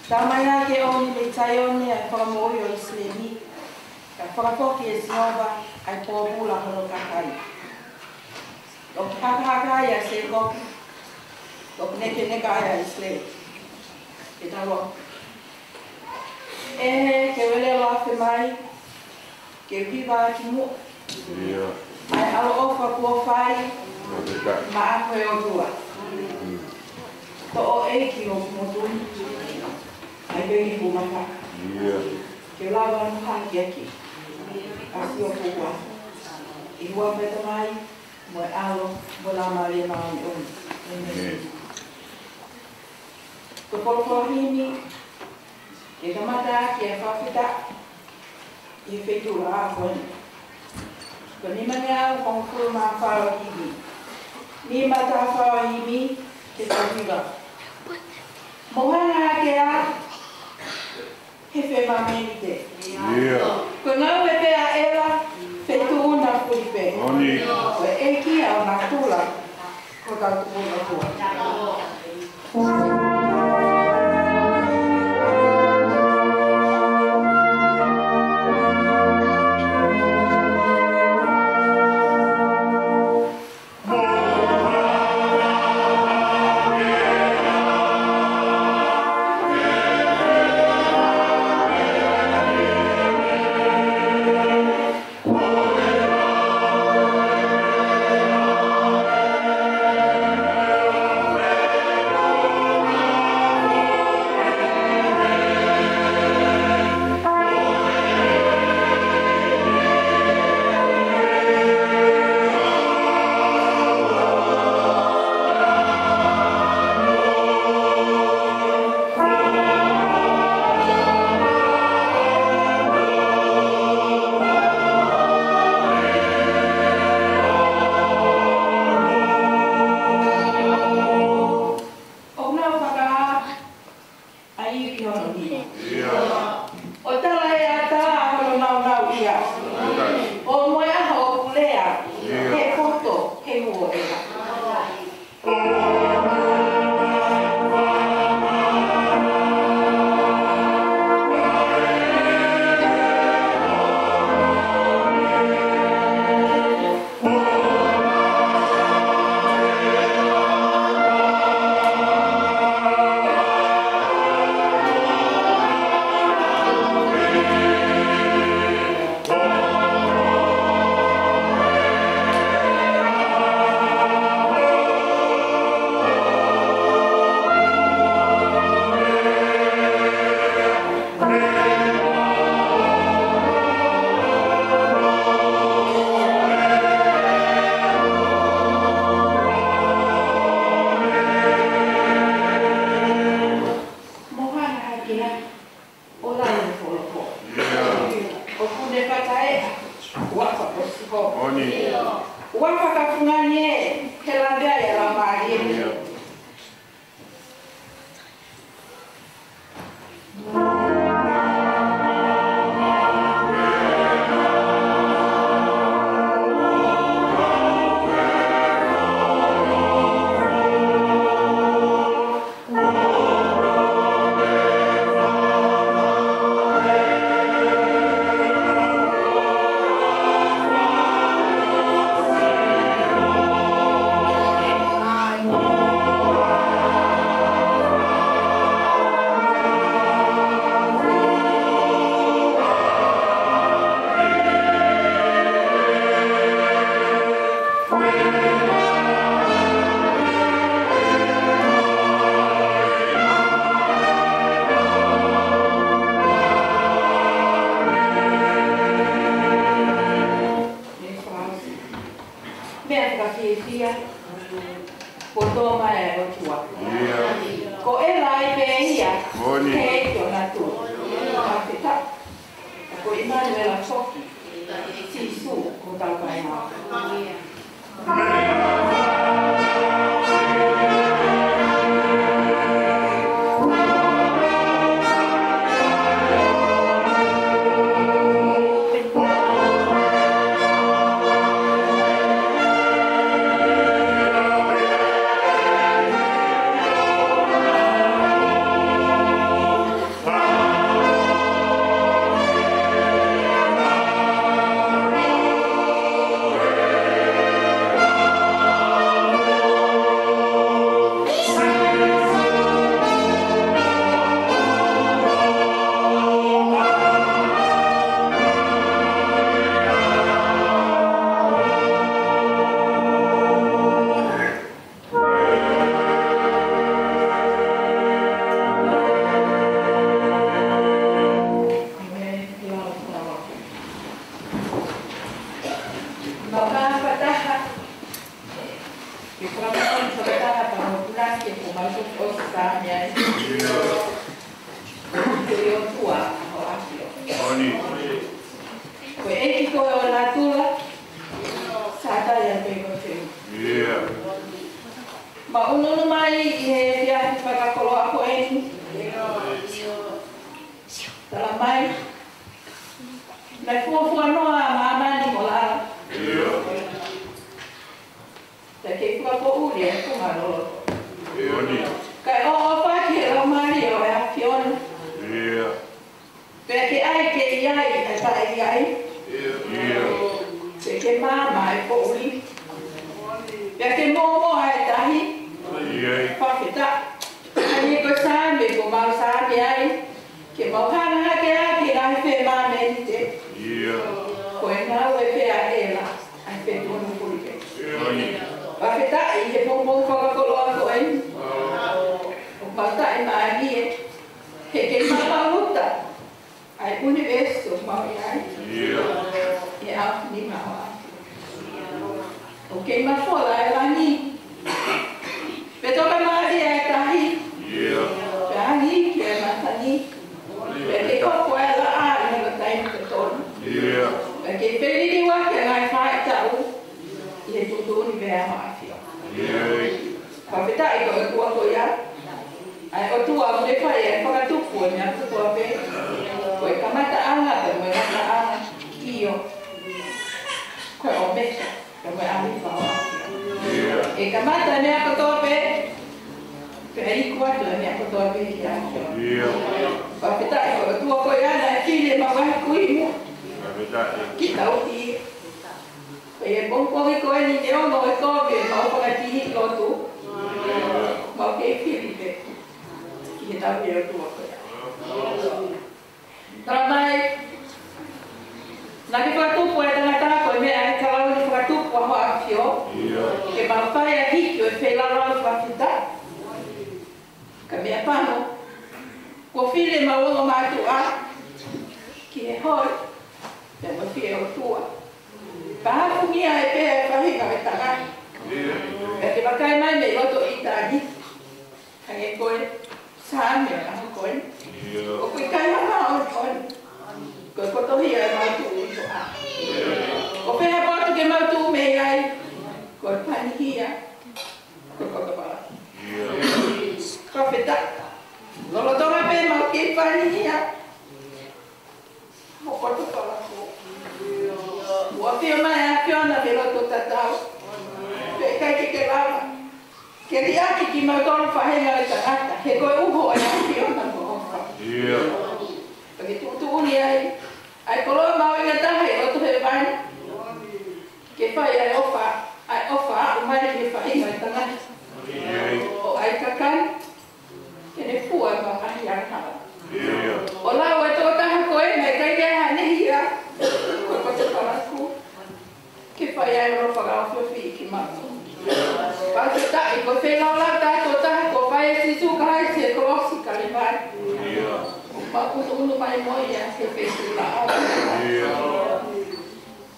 Tamaya ke oni le tayoni ai whakamohi o Islemi. Ka whakapoki e sinova ai pōpula hono kakai. O kakakai a se koki. O neke neka ai a Islemi. E talo. E ke wele loa whi mai. Ke piwa ki mu. Ai alo ofa kua whai. Ma a koe o tua. Ko o eiki o kumotuni. Ai bengi kumaka. Ke lawa no haki aki. Asi o kukua. I hua peta mai. Mo e alo. Mo la mare mai o. Ko polopolo hini. Ke kamata ki e whawhita. I e whetu a koni. Ko ni mani au kongkuru ma whawa himi. Ni mata whawa himi. Ke tawiga. Mohana ke a. He whe mameni te. Ko ngau e pea era, whetu una kuripe. Ko e kia o nga tula, ko tau tūna tua. Wapakafunganye kelambia ya lamari. ke mautu me ai. Ko panihia. Ko kokapala. Ko peta. Lolo tonga pe mau ke panihia. Mo kokapala ko. Wa pe mai a fiona velo to tatau. Pe kai ke lava. Ke ria ki mau tonu fahenga le tangata. He ko uho ai fiona ko. Bagi tu ni ai. Ai kolo mau inga taha i roto he vai. Ke whai ai ofa umai ke whai mai tangata. O ai kakai. Ke ne fua ma ahi arhara. O lau e tō taha koe mai kai kia hanehia. Ko kote paraku. Ke whai ai rofa gao whiwhi ki matu. Pātu tai ko whenau lau tātou taha ko whai e sisu kahai se kolosi ka le vai. Unu mai moi a se fesu la au.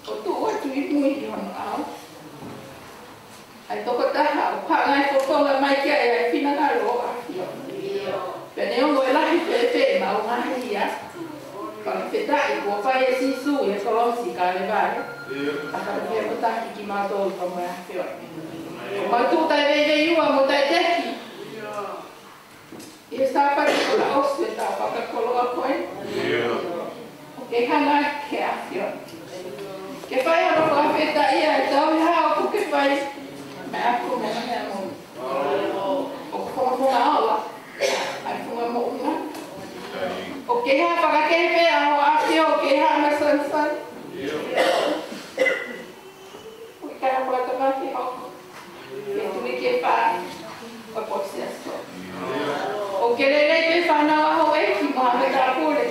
O tu atu I mui I hono au. Ai toko taha o pāngai pokonga mai kia e ai whina ngā roa a fio. Pene ongo e lahi pepe ma o ngahi ia. Pala whetai kua whai e sisu e kolosi ka le vai. A kara whia ko tahi ki mātou ka mai a fio. O mautu tai vei ua mo tai teki. I stapari ko la osu e tāpaka koloa koe. O ke hanga ke awhio. Ke whai hano ko awheta ia e tau I hao ku ke whai. Me aku me mea moni. O whonga aula. Ai whonga mo unga. O ke hea whakakepe a ho awhio o ke hanga sansan. O ke hea whakatamaki hoko. Ke tui ke whai. O posi asko. O ke rei pe whanau aho e ki maha tā kore.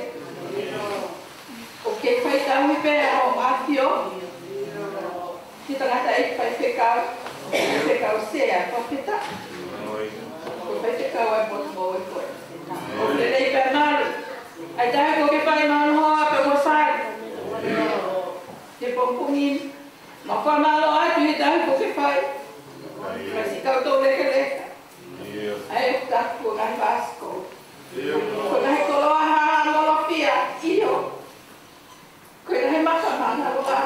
O ke whai tahui pe aho awhio. Ki tangata e whai whekau. Whekau sea whapeta. Ko whai whekau ai potu mo e koe. O ke rei pe maru. Ai tahe ko ke whai maru hoa pe mo whai. Te pongpungin. Ma wha malo atu I tahe ko ke whai. Ma si kau tō leka leka. Ai o taku o ngai Vasco. Ko ngai koloa haha molo pia, iyo. Ko ngai maka mana loa.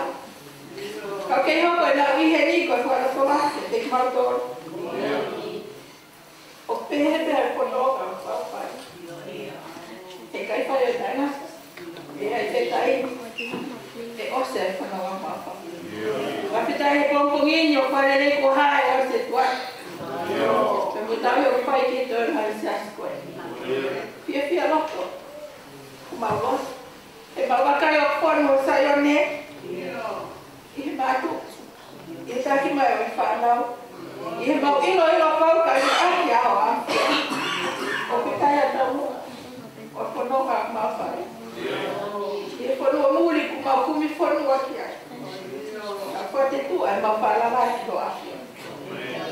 Kau kei hoko e lau ihe ni koe whara tolake, te kimautoro. O pehe pēr ponoka o whawhai. E kai whai o tainasa. E ai te tai. E ose e whanawa mawha. Wapitai he pongpongini o whare rei ko hae o se tuai. Pe mutau e o whai ki tōru hai se askoe. Fia loko. Kumaulos. E mawakai o konu o sayone. I he mātu. I he taki mai o I whanau. I he mau ilo pau ka I aki ao awhia. O pitai atau. O whanonga mawhai. I he whanua muri ku mau kumi whanua ki ai. A wha te tua e mau whalawai ki o awhia.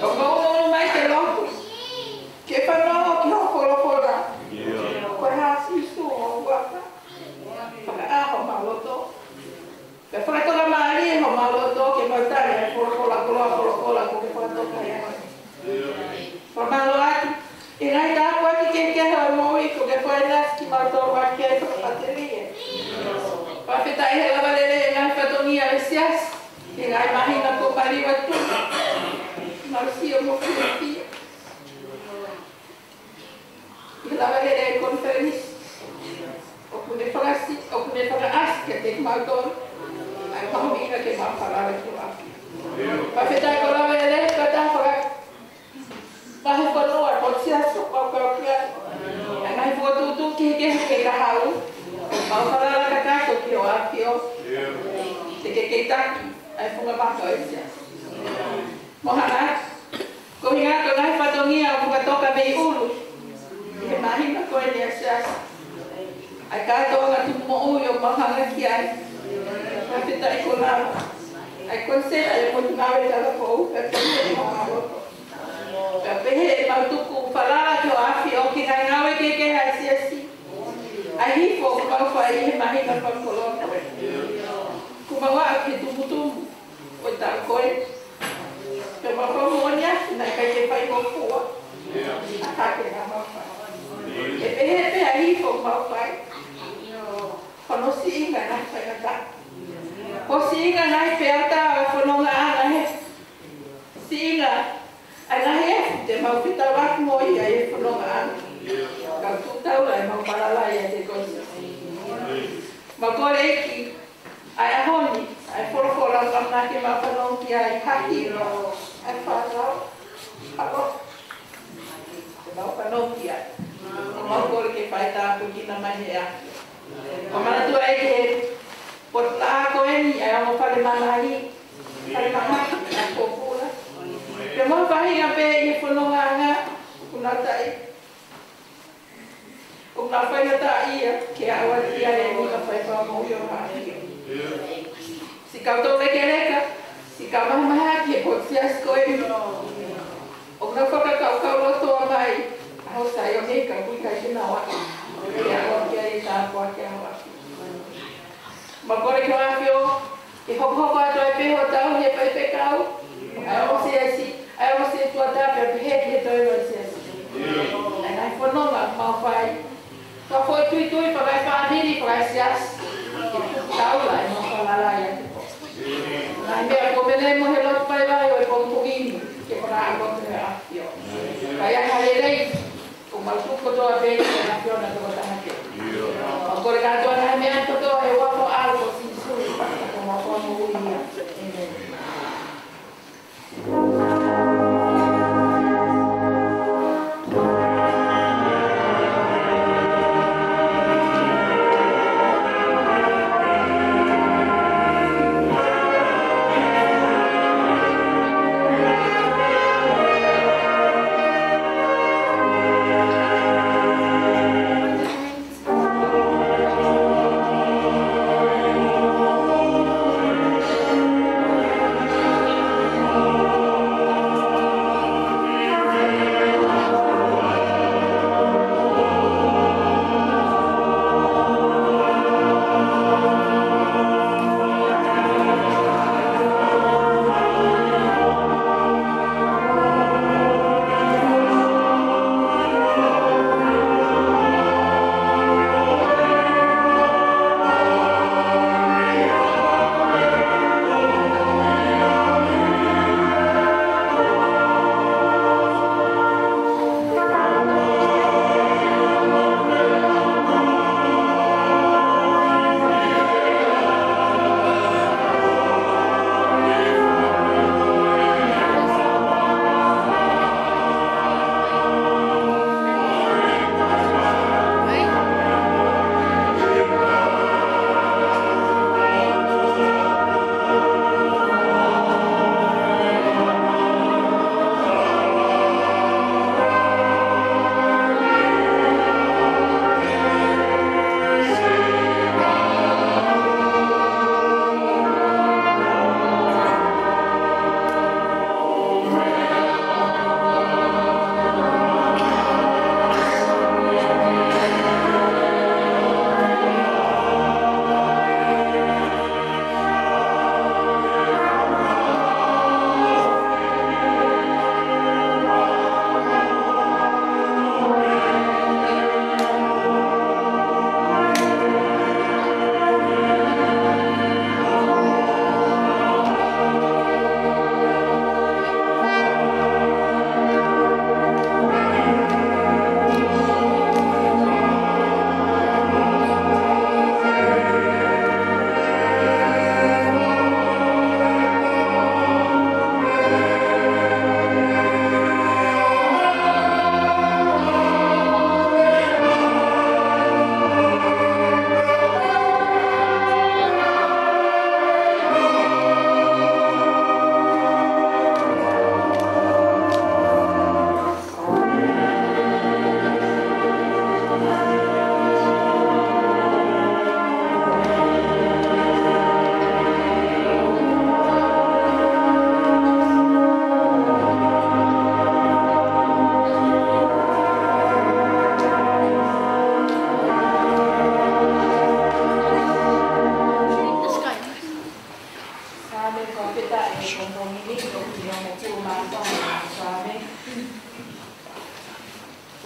O ngau mai te loko. Ke whanau ki hokolokora. Koe hasi su o waka. Whaka aho maloto. Pe whakatoka maari ho maloto ke mautari ai kolokola ko ke whakatoka ia. Whamalo ati. I ngai tāku ati ke keha o moi ko ke whaenas ki mautoru ake ai whakapaterie. Whawhetai he lawarere e ngai whatongia e sias. I ngai mahina ko pariwa tu. Marusio mo Filipia. I lawarere e konferenis. O kune whakaaske te kumautoru. Ai mahoina ke mawharare ki wafi. Whawhetai ko lawarere kata mahi whanua ko siaso kau kia. Ai ngai whuatutu ki ke kahau. Mawharara kakato ki o awhio. Te ke taki. Ai whunga mako e siaso. Mohana, ko hinga ko ngai whatongia o kukatoka mei ulu. I he mahina koe ni a siasa. Ai kātoa ngā tumo ui o mahanga ki ai. Whawhetai ko nāma. Ai konsera e potu ngawe tala kou. Pea pehe e maharoto. Pea pehe e mautuku whalala ki o awhi o ki ngai ngawe ke hai siasi. Ai hifo o kauwha I he mahina whakolona. Kumawa ki tumutumu. O tā koe. Pe mapamonia, nai kai te whai mo fua. A hake ngā mawhai. E pehe hifo mawhai. Whanosi inga nai whai ngata. Ko po singa ngai peata ko no nga he singa ana he te mau pita wa mo ia e ko no nga ka tu tau ai mau para la ia te ko ma ko ki ai honi ai for la na ke ma pa no ki ai haki no ai fa no alo te mau pa no ki ai ma ko ke pai ta ko ki na mai ia o mana tu ai ke pot la ko ni ai mo fa le manai ai ma ko pula ke mo fa hi pe i fo no nga kuna tai o na fa ya ta ia ke awa ia le ni ka fa fa mo yo ha si ka to le ke leka si ka ma ma ke pot si as ko e o na fa ka lo to mai au sa yo ne ka ku ka na wa ya ko ke ta ko ke wa ma ko ke wa fio e ho ho ba to e pe ho ta he pe pe ka ai o se asi ai o se to ta pe he ke to e se asi ai fo no ma fai ka foi tu para fa ni para se as ta la no para la ya na me ko me le mo he lo pai vai o ko puin ke para ko te a fio ai ha le dei o mal tu ko to a pe na fio na to ta ha ke o ko ga to na me to to e wa ko algo sin su como como uia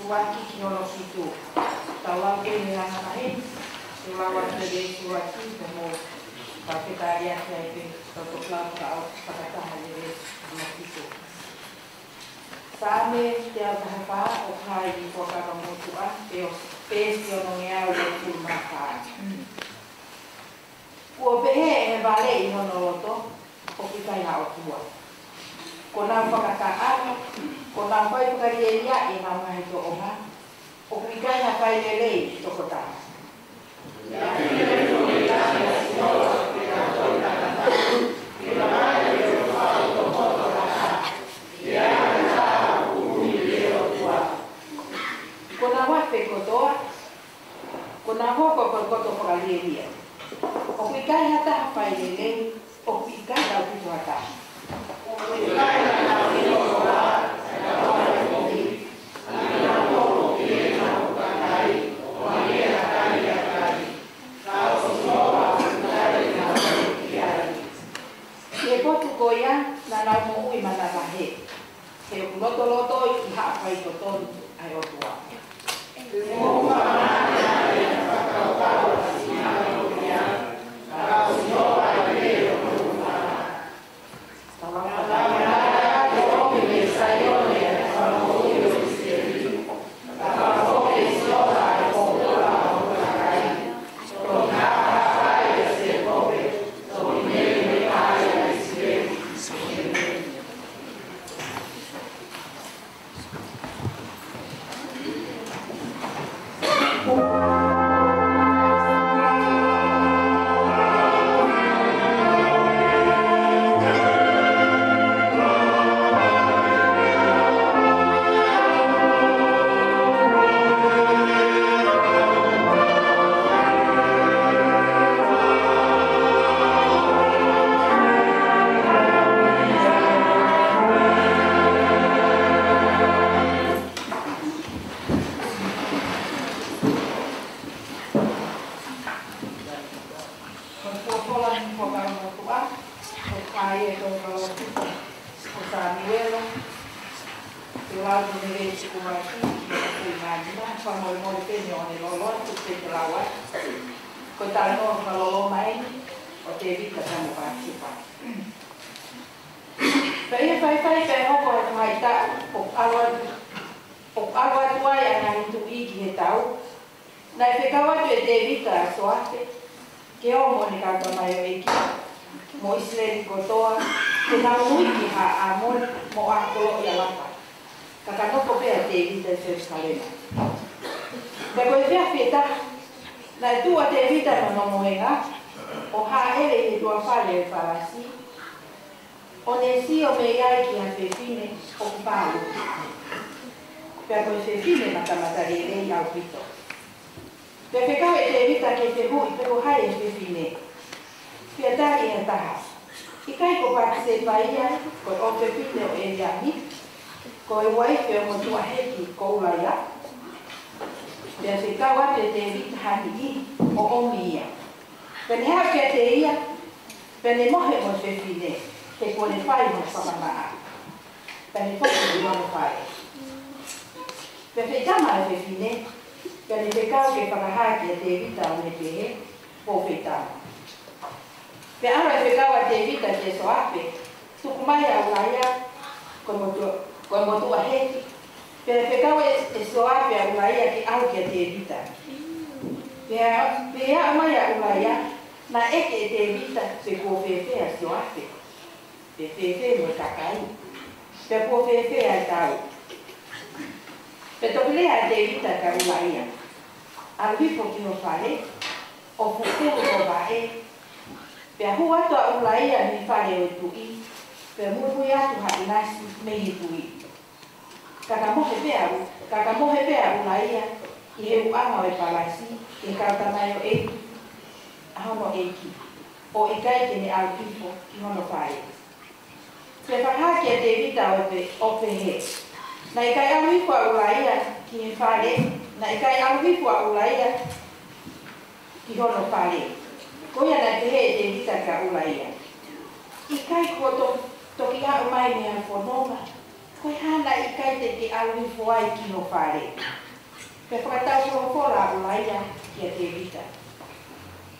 waki ki ono situ. Tawa ke ni hanga mai, te lawa ke de suati como Paketaria ke toto klau kau pakataha le makiko. Same te apa o kai i ko ka motua te o pesio no ngea o le fulmaka. Ko pehe e vale i hono roto o ki kai ha o tua. Ko na pakataha ko na pai pakaria i na mai to oha. O ki kai ha kai le to kota. Kona wafe kotoa, kona hoko koto whakareria. O pikai hata hawhai lele, o pikai rau pito hata. O pikai hata pito hata, hata hawhai lele. Ana hoko pie na hukakai, o ane hakai hakai. Kao soa, hakai na hukiai. Ke potu koia, na nau mo ui mana vahe. Ke loto loto i hawhai totonu ai o tua.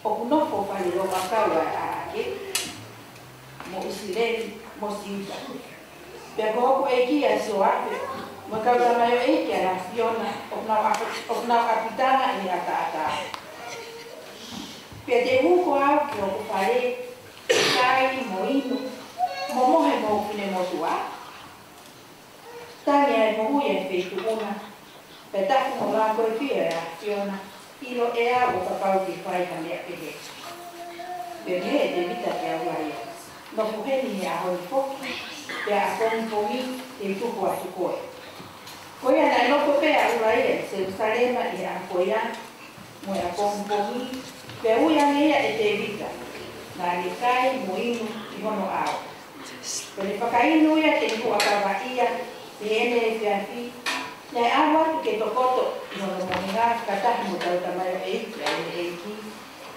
O kunofo fale lo makau a ke mo Isileli mo Sita. Pea ko e kia so ape. Ma kauta mai o e kia na Fiona of nau apitanga ni ata. Pea te huko au ki o kupare kai mo inu. Mo mohe mo kune mo tua. Tani ai mo hui e whetu una. Pea taku mo la koe pia e a Fiona. Ilo e a o kapau ki whai ka mea pehe. Pea me e te vita te au ai. No puheni ni a hoi poki. Pea a koni pomi te tuku atu koe. Koe ana loko pea urai e se usarema i a koea. Mo e a koni pomi. Pea ui anea e te vita. Nā ni kai mo inu i hono au. Pea ni whakainu ia te niku akawa ia. Te ene e whiawhi. Nei awa tu ke tokoto i hono mohinga. Katahi mo tau tamayo e iki a e iki.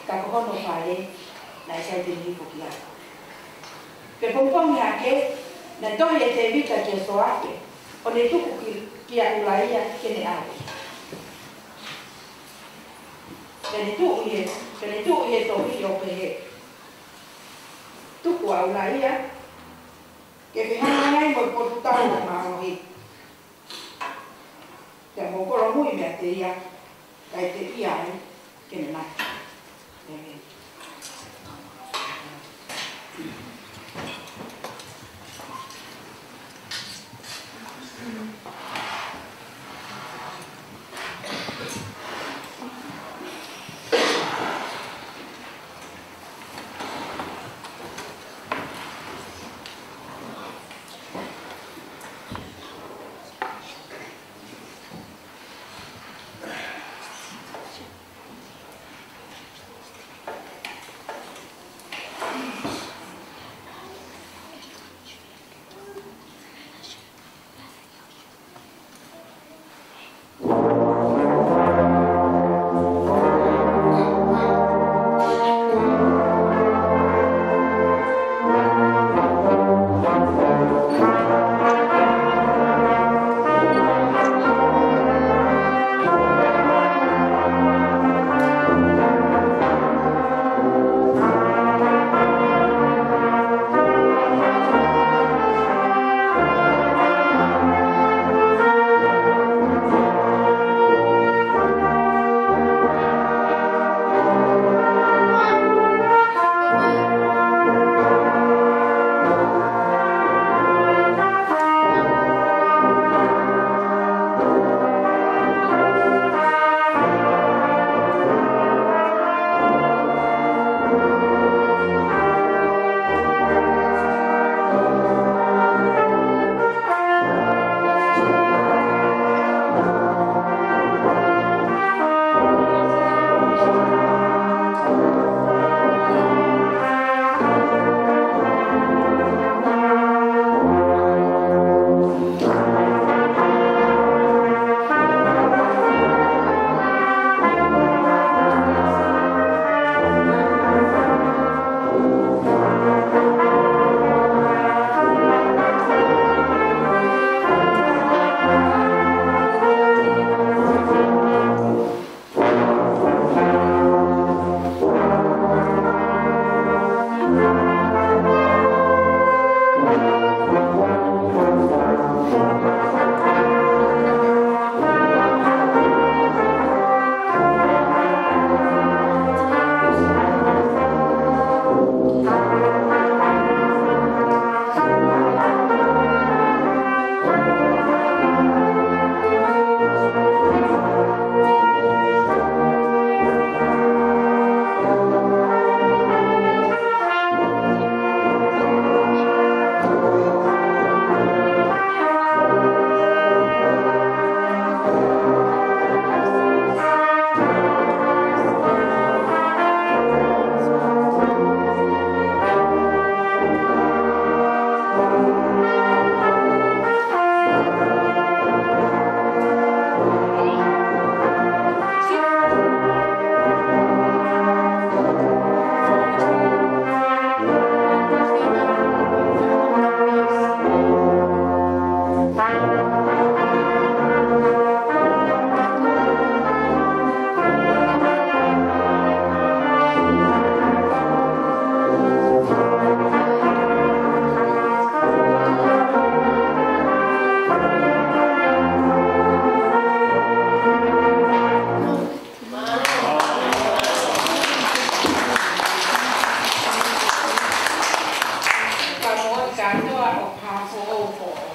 Ka kohono whare. Na i sai te nipo ki ako. Pe pongpongi ake, na tohi e te vita ke so ake, o ne tuku ki a ulaia ke ne ake. Pe ne tu i e tohi o pehe. Tuku a ulaia, ke whihana ngai mo i potu tau o mahohi. Te mokoro mui mea te ia, kai te ia ai, ke ne nai. Amen.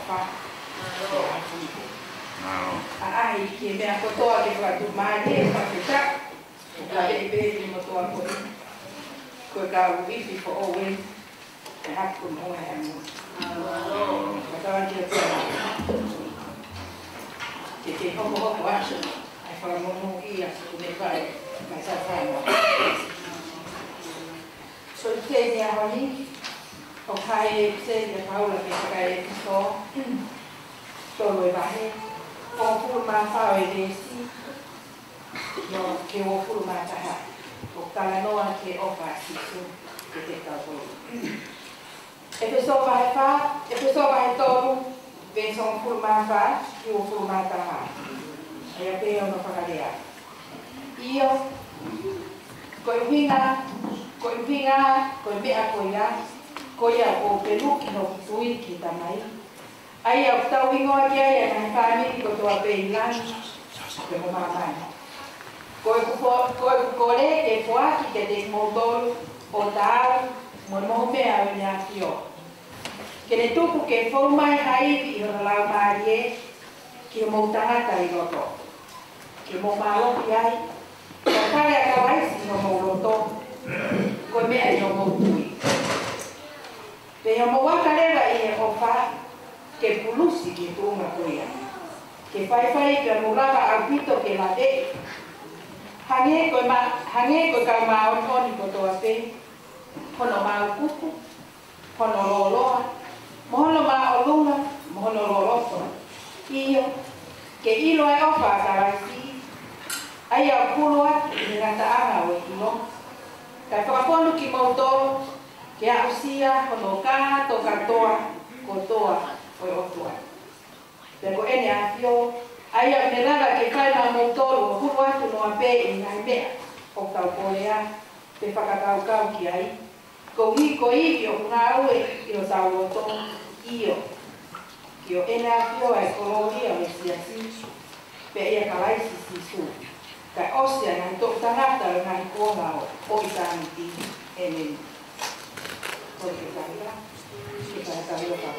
fa. Ai que me acotou aqui para tu mais para ficar. O cara ele veio de motor a coisa. Coisa o wifi for always. É rápido não é muito. Então aqui que como eu acho. Aí fala não ia comer vai mas a vai. Sou que dia ali. O pai se de Paula que vai só. Rồi vai con fulma fa vedesi no che ho fulma ta o kala no anche o fa si su che te caso e pessoa vai todo vem só fulma fa e o fulma ta aí a pena no pagaria io coivinga coi me coia o peluque no tui que tamai ai au tau ingoa ki ai na family ko toa peilan ke mo mamai ko le ke poaki ke de modol o tau mo me a nya fio ke ne tuku ke fo mai hai i la marie ke mo tanga tai loto ke mo malo ki ai ko kare ka vai si no mo loto ko me ai no mo tui pe mo wa kare va i o fa que pulusi que tu uma coia que fai que murava ao pito que la de hange ko ka ma on ko to ape kono ma kuku kono lolo mohono ma olunga mohono lolo io que ilo é ofa karasi ai a pulua ni ngata anga o ilo ka whakapono ki mauto que a usia kono ka to katoa kotoa foi otua. Pero ene afio ai a menara que kai na motor o puro atu no ape e ngai mea o tau polea te whakatau kau ki ai ko i o ngau e o tau roto io ki o ene afio ai kolonia o siasi pe ia kalai si su ka osia na to tanata na ko ngau o itanti ene ko ke kaira ke kaira ka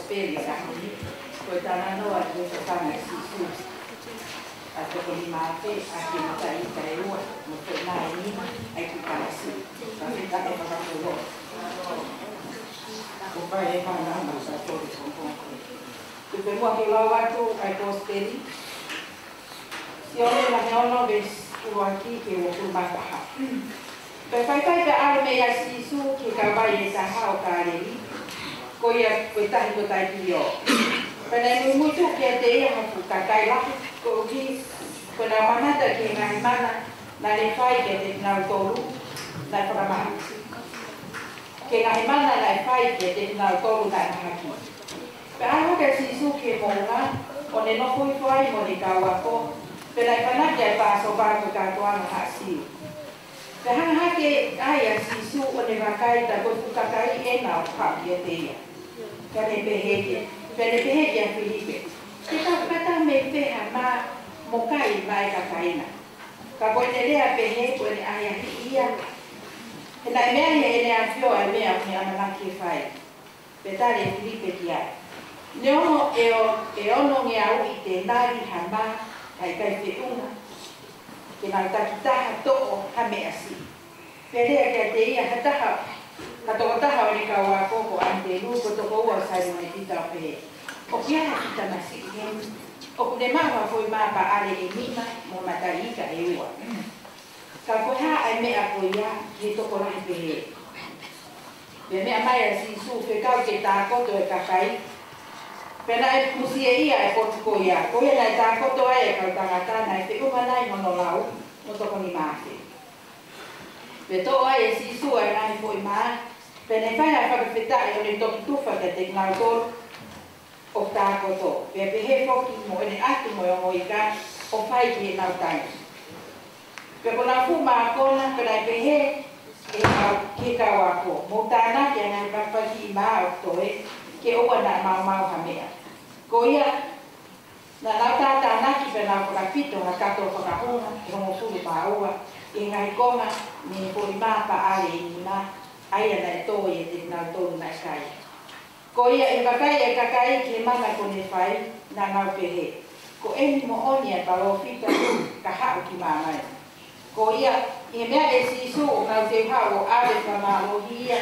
speli kahini. Koe tāna noa te whakanga sisu. A te koni māte, a ke mata i ka e ua, mo te nāi nima, ai ki kāsi. Ka whita e whakatoro. Ko pai e whananga sa tori kompong. Te whenua ke lau atu, ai ko speli. Si ole la he ono ves uaki ke o kumataha. Pe whaitai pe aro me ia sisu ke ka vai e taha o ka areri. Ko ia koe tahi ko tai ki o. Pena i muitu ke te ia hafu ka kai lahi. Ko ki kona manata ke ngahi mana na le whai ke te ngau tolu na whakamaha. Ke ngahi mana na le whai ke te ngau tolu na mahaki. Pe aro ke sisu ke monga o ne noko i whai mo ni kawako. Pena i whanaki ai pāso pāko kātoanga hasi. Pe hanga hake ai a sisu o ne wakai ta ko tukakai e nā o hapi e te ia. Ka ne peheke, pene peheke a Filipe. Te kakata me peha mā mokai mai kakaina. Ka koe ne rea pehe koe ne ai a ia. He nai mea ia e ne a whio ai mea o ne amanaki e whai. Pe tare e Filipe ki ai. Ne ono e ono nge au i te nari ha mā kai kai te unga. Ke nau takitaha toko ha mea si. Perea kia te ia hataha. Ka toko taha o ni ka ua koko ante luko toko ua sai mo ne tita o pehe. O kia ha kita masi i hemu. O kune mawa foi maa pa ale e mima mo matarika e ua. Ka koe ha ai mea koe ia he toko rahi pehe. Pe mea mai a sisu whekau ke tākoto e kakai. Pena e musi e ia e potuko ia. Koe nai tākoto ai e kau tangata nai te umanai mono lau mo toko ni maake. Pe to ai e sisu ai nai foi maa. Pene whai a whakawhetai o ne toki tuwha ke te ngau tolu o tākoto. Pe pehe foki mo ene atu mo o i ka o whai ki e nau tai. Pe kona fu maa kona pena e pehe e ke kau ako. Mo tāna ki a ngai papaki i maa o toe ke oa na mau ha mea. Ko ia, na nau tātāna ki pena whakapito na kato whakahunga e hongo suri pā ua. E ngai konga ni pori maa pa ale i ni maa. Aia na e toi e te ngau tolu na kai. Ko ia e wakai e kakai ki e mana ko ne whai na ngau pehe. Ko eni mo oni e palo whita ka hao ki mamai. Ko ia i mea e sisu o ngau te hao o awe whamalohi ia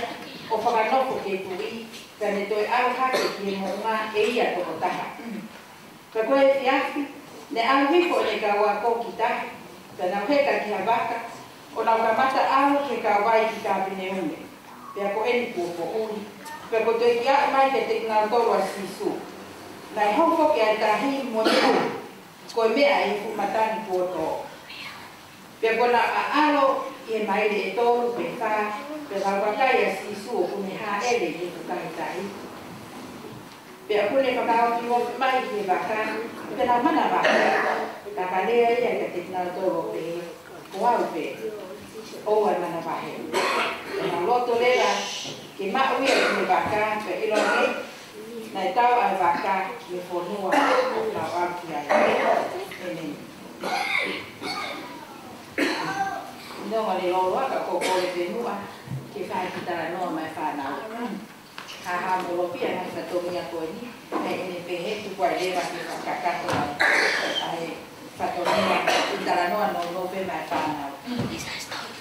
o whakanoko ke tui ka ne toi au hake ki e monga e ia toko taha. Ka koe fiafi ne au hiko ne ka ua koki tahi ka nau heka ki habaka o nau ka mata au ke ka wai ki ka pine ume. Pea ko eni kuopo uni. Pea ko toi ki a mai ke te ngau tolu a sisu. Nai hoko ke ai tahi mo ni u. Koe mea e fumatani kuoto. Pea ko na a alo i e maire e tolu pe wha. Pea nau wakai a sisu o kune ha ele e tukai tahi. Pea kune whakao ki o mai ki e waka. Pea na mana waka. Ka lea ia ke te ngau tolu pe. Ko au pe. Oa mana wahe. Nā loto lera, ke mau ia ki me waka, pe ilo nei, nai tau ai waka me whonua o tau au ki ai. Amen. Nonga le loloa ka kokore whenua, ke whai ki tara noa mai whanau. Ha ha molopia nai whatongia koe ni, hei ene pehe tu koe lewa ki whakakato ai whatongia ki tara noa no lope mai whanau.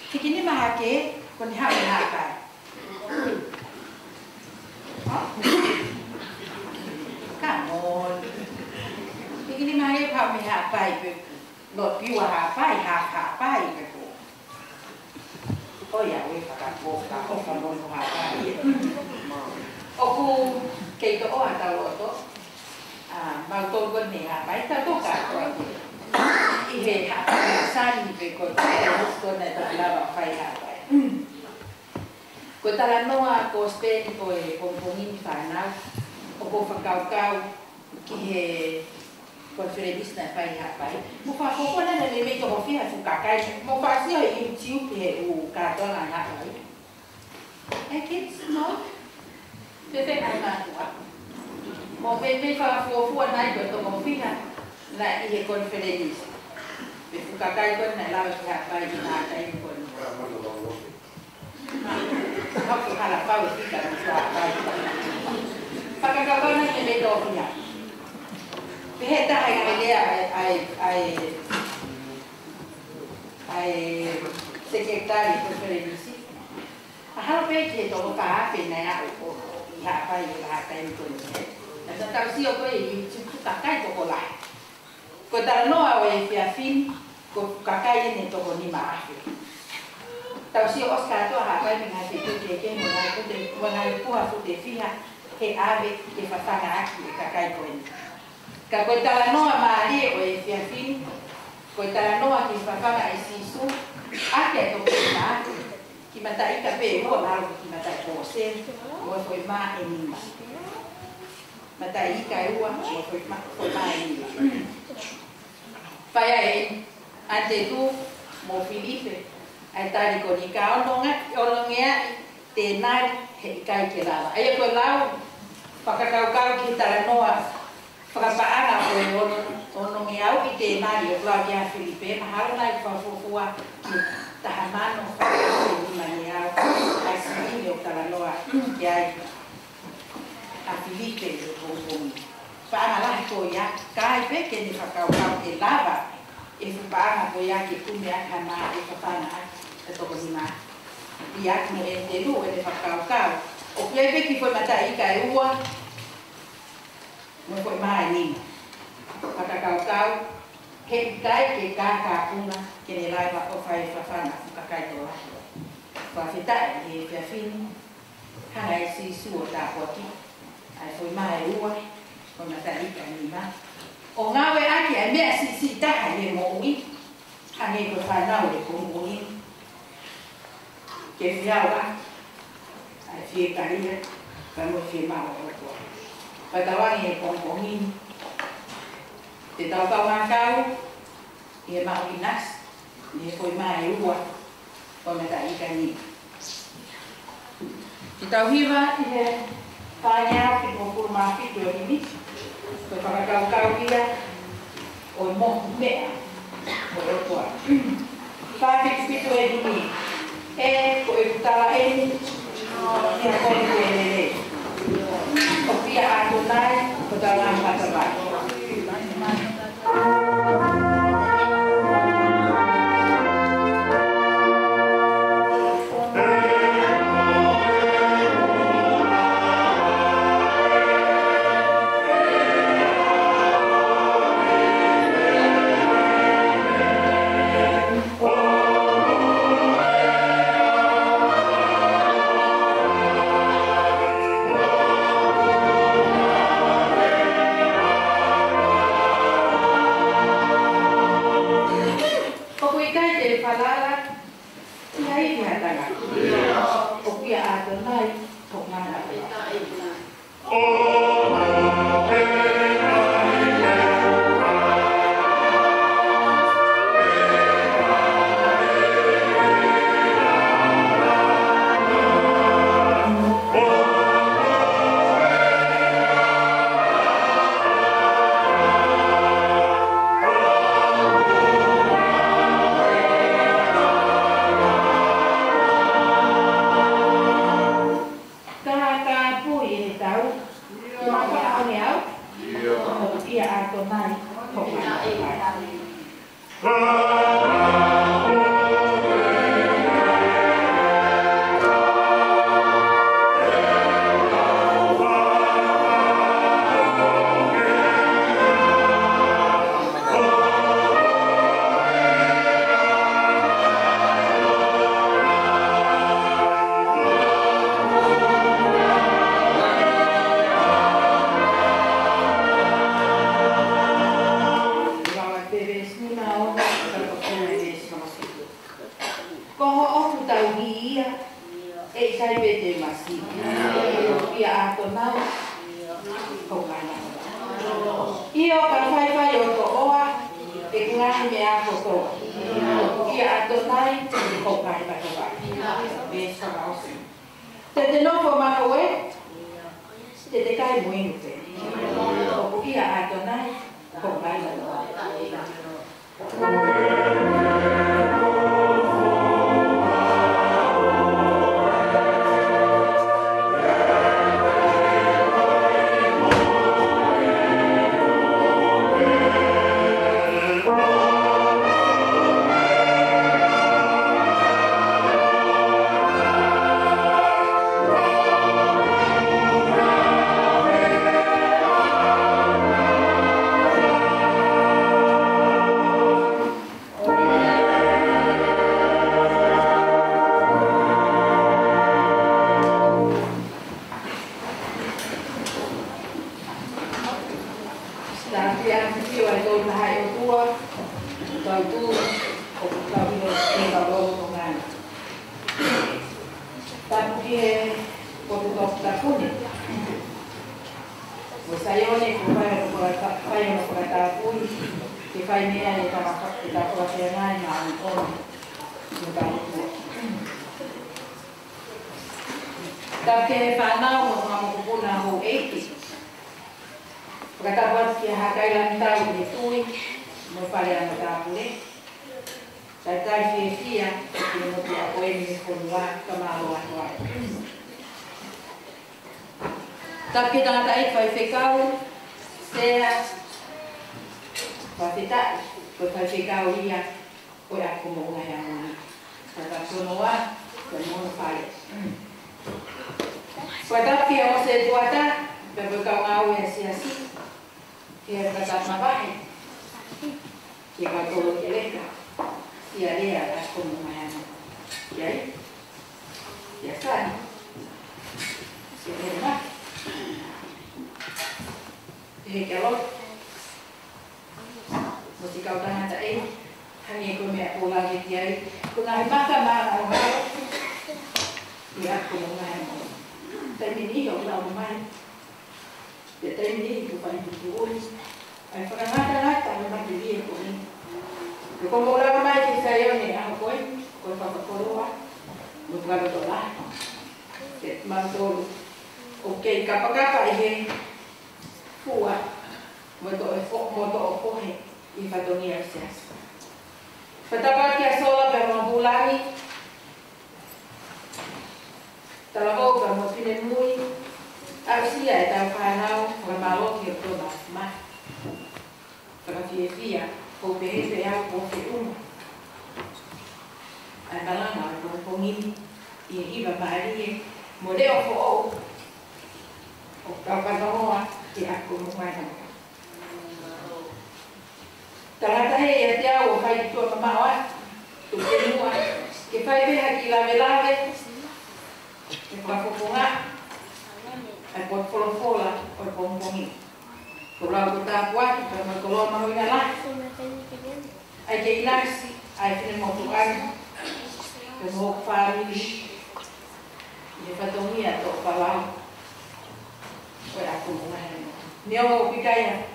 Hiki ni maha ke, kon hau ni hakai. Come on. Hiki ni maha e pau mi hakai pe lot piua hapai pe ko. Oia we whakako ka oka mono hakai. Oku kei to oa tau loto. Mau tolu kon ne hapai, tau toka koa ke. I he hakai sani pe ko kona ta lava whai hapai. Ko tala noa ko speni ko e pompongini whanau, o ko whakaukau ki he konferenista e whai hapai. Mo whakokona na me mei toko whiha whukakai, mo whasio i tiu ki he u kātona hapai. E kids, no? Pepe kai mātua. Mo me whakafuafua nai ko e toko whiha na i he konferenista. Pe whukakai kona na lawa ki hapai i nā kai kona. Hapu hala pau tika na sua pai. Whakakapana ke me do fia. Peheta ai secretário preferenci. A harpe que to ka pena ya o ya pa ya ka ni to ni. Asa ta si o ko i tu ka kai to ko la. Ko ta no a we fia fin ko ka kai ni to ko ni ma. Ta si o ska to ha pa mi ha te ke mo na ko te mo na ku ha fu te fia ke ave ke fa fa na ki ka kai ko ni. Ka ko ta no a ma ri o e fia fin ko ta no a ki fa fa na si su a ke to ko na ki matai ka pe mo na ki matai ko se mo foi ma e ni ma matai ka ua mo foi ma e ni pai ai ante tu mo Filipe ai tari ko ni ka ononga te nai he kai ke lava ai ko lau pakakau ki tara noa whakapaanga o onongi au ki te nai o lau kia Filipe mahara nai whawhufua ki taha mano whakakau ni mani au ai sini o tara noa ki ai a Filipe o kōpōmi whaanga lahi ko ia kai peke ni whakakau ke lava e whapaanga ko ia ke kume aka maa e whapana e toko ni maa i aki no e te lu e te whakakau o kia peki foi matai ka e ua mo foi maa ni whakakau he kai ke kāpunga ke ne lai wa o whai whawhana whakakai tō ahi whawhetai he whiawhini hanga e si su o tā poti ai foi maa e ua foi matai ka ni maa o ngawe aki ai mea si taha he mo ui hange ko whanau e ko ui ke whiaua ai whie karia ka mo whie maa o kua whatawangi e pongpongi te tau kau ngākau i e maa i nas i e foi maa e ua o matai ka ni te tau hiwa i he whānyau ki tō kuru maa whitu o himi ko whakakau ia o mohu mea o rotoa. Whāwhitu e hini e ko e putala e ni ki a koni ko e lele. O pia a konai ko tala ang patawai. Tapi ang siwa ito na hayo tua, ikaw tu, o ikaw ito, ikaw ito nga. Tapi kung ito tapunin, sayo ni kung kayo na pagkatapoy, kaya niya ito makapagkatapoy na ang on. Tapi panaw mo mga mapupuna ho 80. Pagkatapos kaya hakay lang tayo dito'y mo pala ang matapuli. Sa tayo siya, kinuti ako yung kunwa, kamawa-wa. Tapi tanga tayo, paifikaw, siya, papita, paifikaw iya, o ako mo nga yung muli. Pagkatunuwa, kung pala. Pagkatapos kaya mo sa duwata, pagkakaw nga siya si. Kaya kasat na bahay. Kaya katulog ilika. Siya liya at kumumayan. Yay? Yasan. Siya liya na. Hikalot. Musikaw ka nga tayo. Hangin ko may ako lagi yay. Kung nahimaka mga ang mga. Siya kumumayan. Tayo ninihaw na umayan. Tayo ninihaw pa rin doon. Ay pagkakata-lata ang magdilihin ko rin. Kung wala ka may kisayo ni ako ko, kung papakuruha, magkakaroon lahat. Magtulog. Okay, kapag ihe, kuha, moto o kuhe, ipadongir siya. Patapat kaya sola pero mabulani, talabaw ka mo pinimui, siya itaw panaw, mamalok hirto na ma. Pagkafia, pagkafia ya pagkafia. Ay balanga, pagkafungin, iba maali, model ko o. O kapag ako ako mukha. Talatahe ya tiawo kay dito mamawan. Tukinua. Kifay be hakilame-lame. Ipapupunga. Ay potpolo-pola o pompongin. Kalau aku tak kuat, kalau mau ngalah, ay kailas, ay pinamatuan, pemuk family, di patungi atau palau, kaya aku mengalir. Niyo pikaya,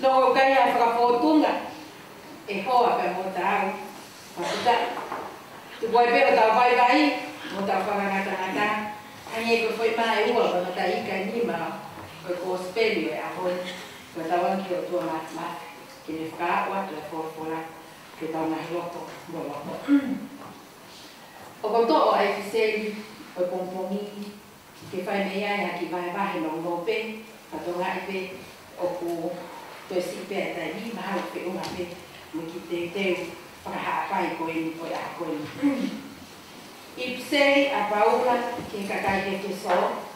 no kaya pagkapotunga, ho apa mau tahu, maksudnya, tu boy pero tahu bayi, mau tahu pangangatan-ngatan, hanya ikut boy mana ibu, kalau tak ikan ni mau, berkospel ya aku. Katawan kio tua mat kini fka wat la fola kita na hiloko boloko o konto o ai fiseli o pompomi ke fai meia ya ki vai vai no lope katonga ipe o ku to si pe ta ni ma o pe una pe mo ki te para ha pai ko ni ko ya ko ni ipsei a paula ke kakai ke so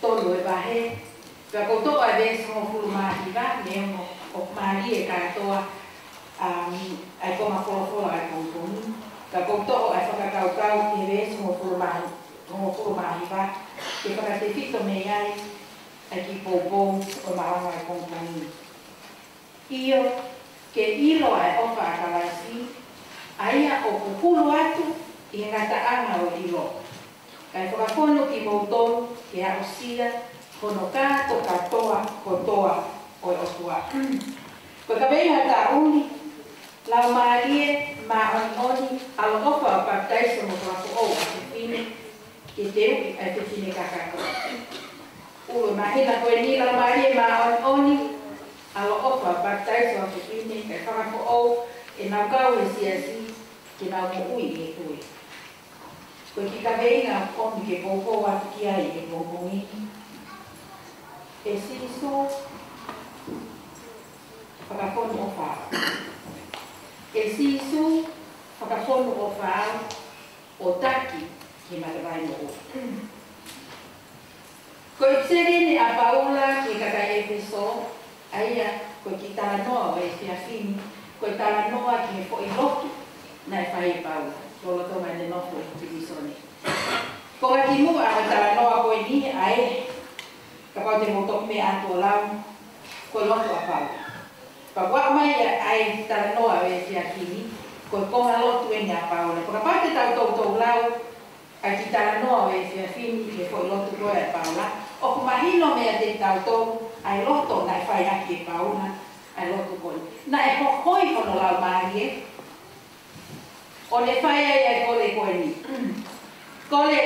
todo e bahe. Kalau tu ada semua puluh mahasiswa, dia mau mahasiswa katoa, aku mahu ada komponi. Kalau tu ada kau dia semua puluh mahasiswa, kita kata itu meyai, aki popo, orang ada komponi. Iyo, ke ilo ada ofa kalasi, ayah oku puluh atu, yang kata ana o ilo. Kalau kau nak kimoton, dia usia. Kono ka to katoa kotoa o otua. Pagkabay hata uni, la marie maoni alo ofa patay sa mga o pini kiteu ay pini kakako. Ulo mahina ko ni la marie maoni alo ofa patay sa mga pini kakako o inagaw siasi kinamu ui ui. Pagkabay na ko ni popo at kiai mo bungi. Esiso pagkakon ofa. Esiso pagkakon ofa otaki kimatabay mo. Ko ipseri ni apaula ki kakay episo aya ko kita no ay siya fin ko tala no ki po iloki na fai paula. Solo to man no po episo ni. Ko ati mo ang tala no ako ni ay kapag timutok may ato lang, kulong ko apal. Pagwa mai ai tala noa e fia kini ko konga lotu e nia paula. Paka pate tau lau ai ki tala noa e fia fini ke foi lotu ko e paula. O kumahino mea te tau ai loto na e whai aki e paula ai lotu ko. Na e hokoi kono lau mahi e. O le whai ai kole koe ni. Kole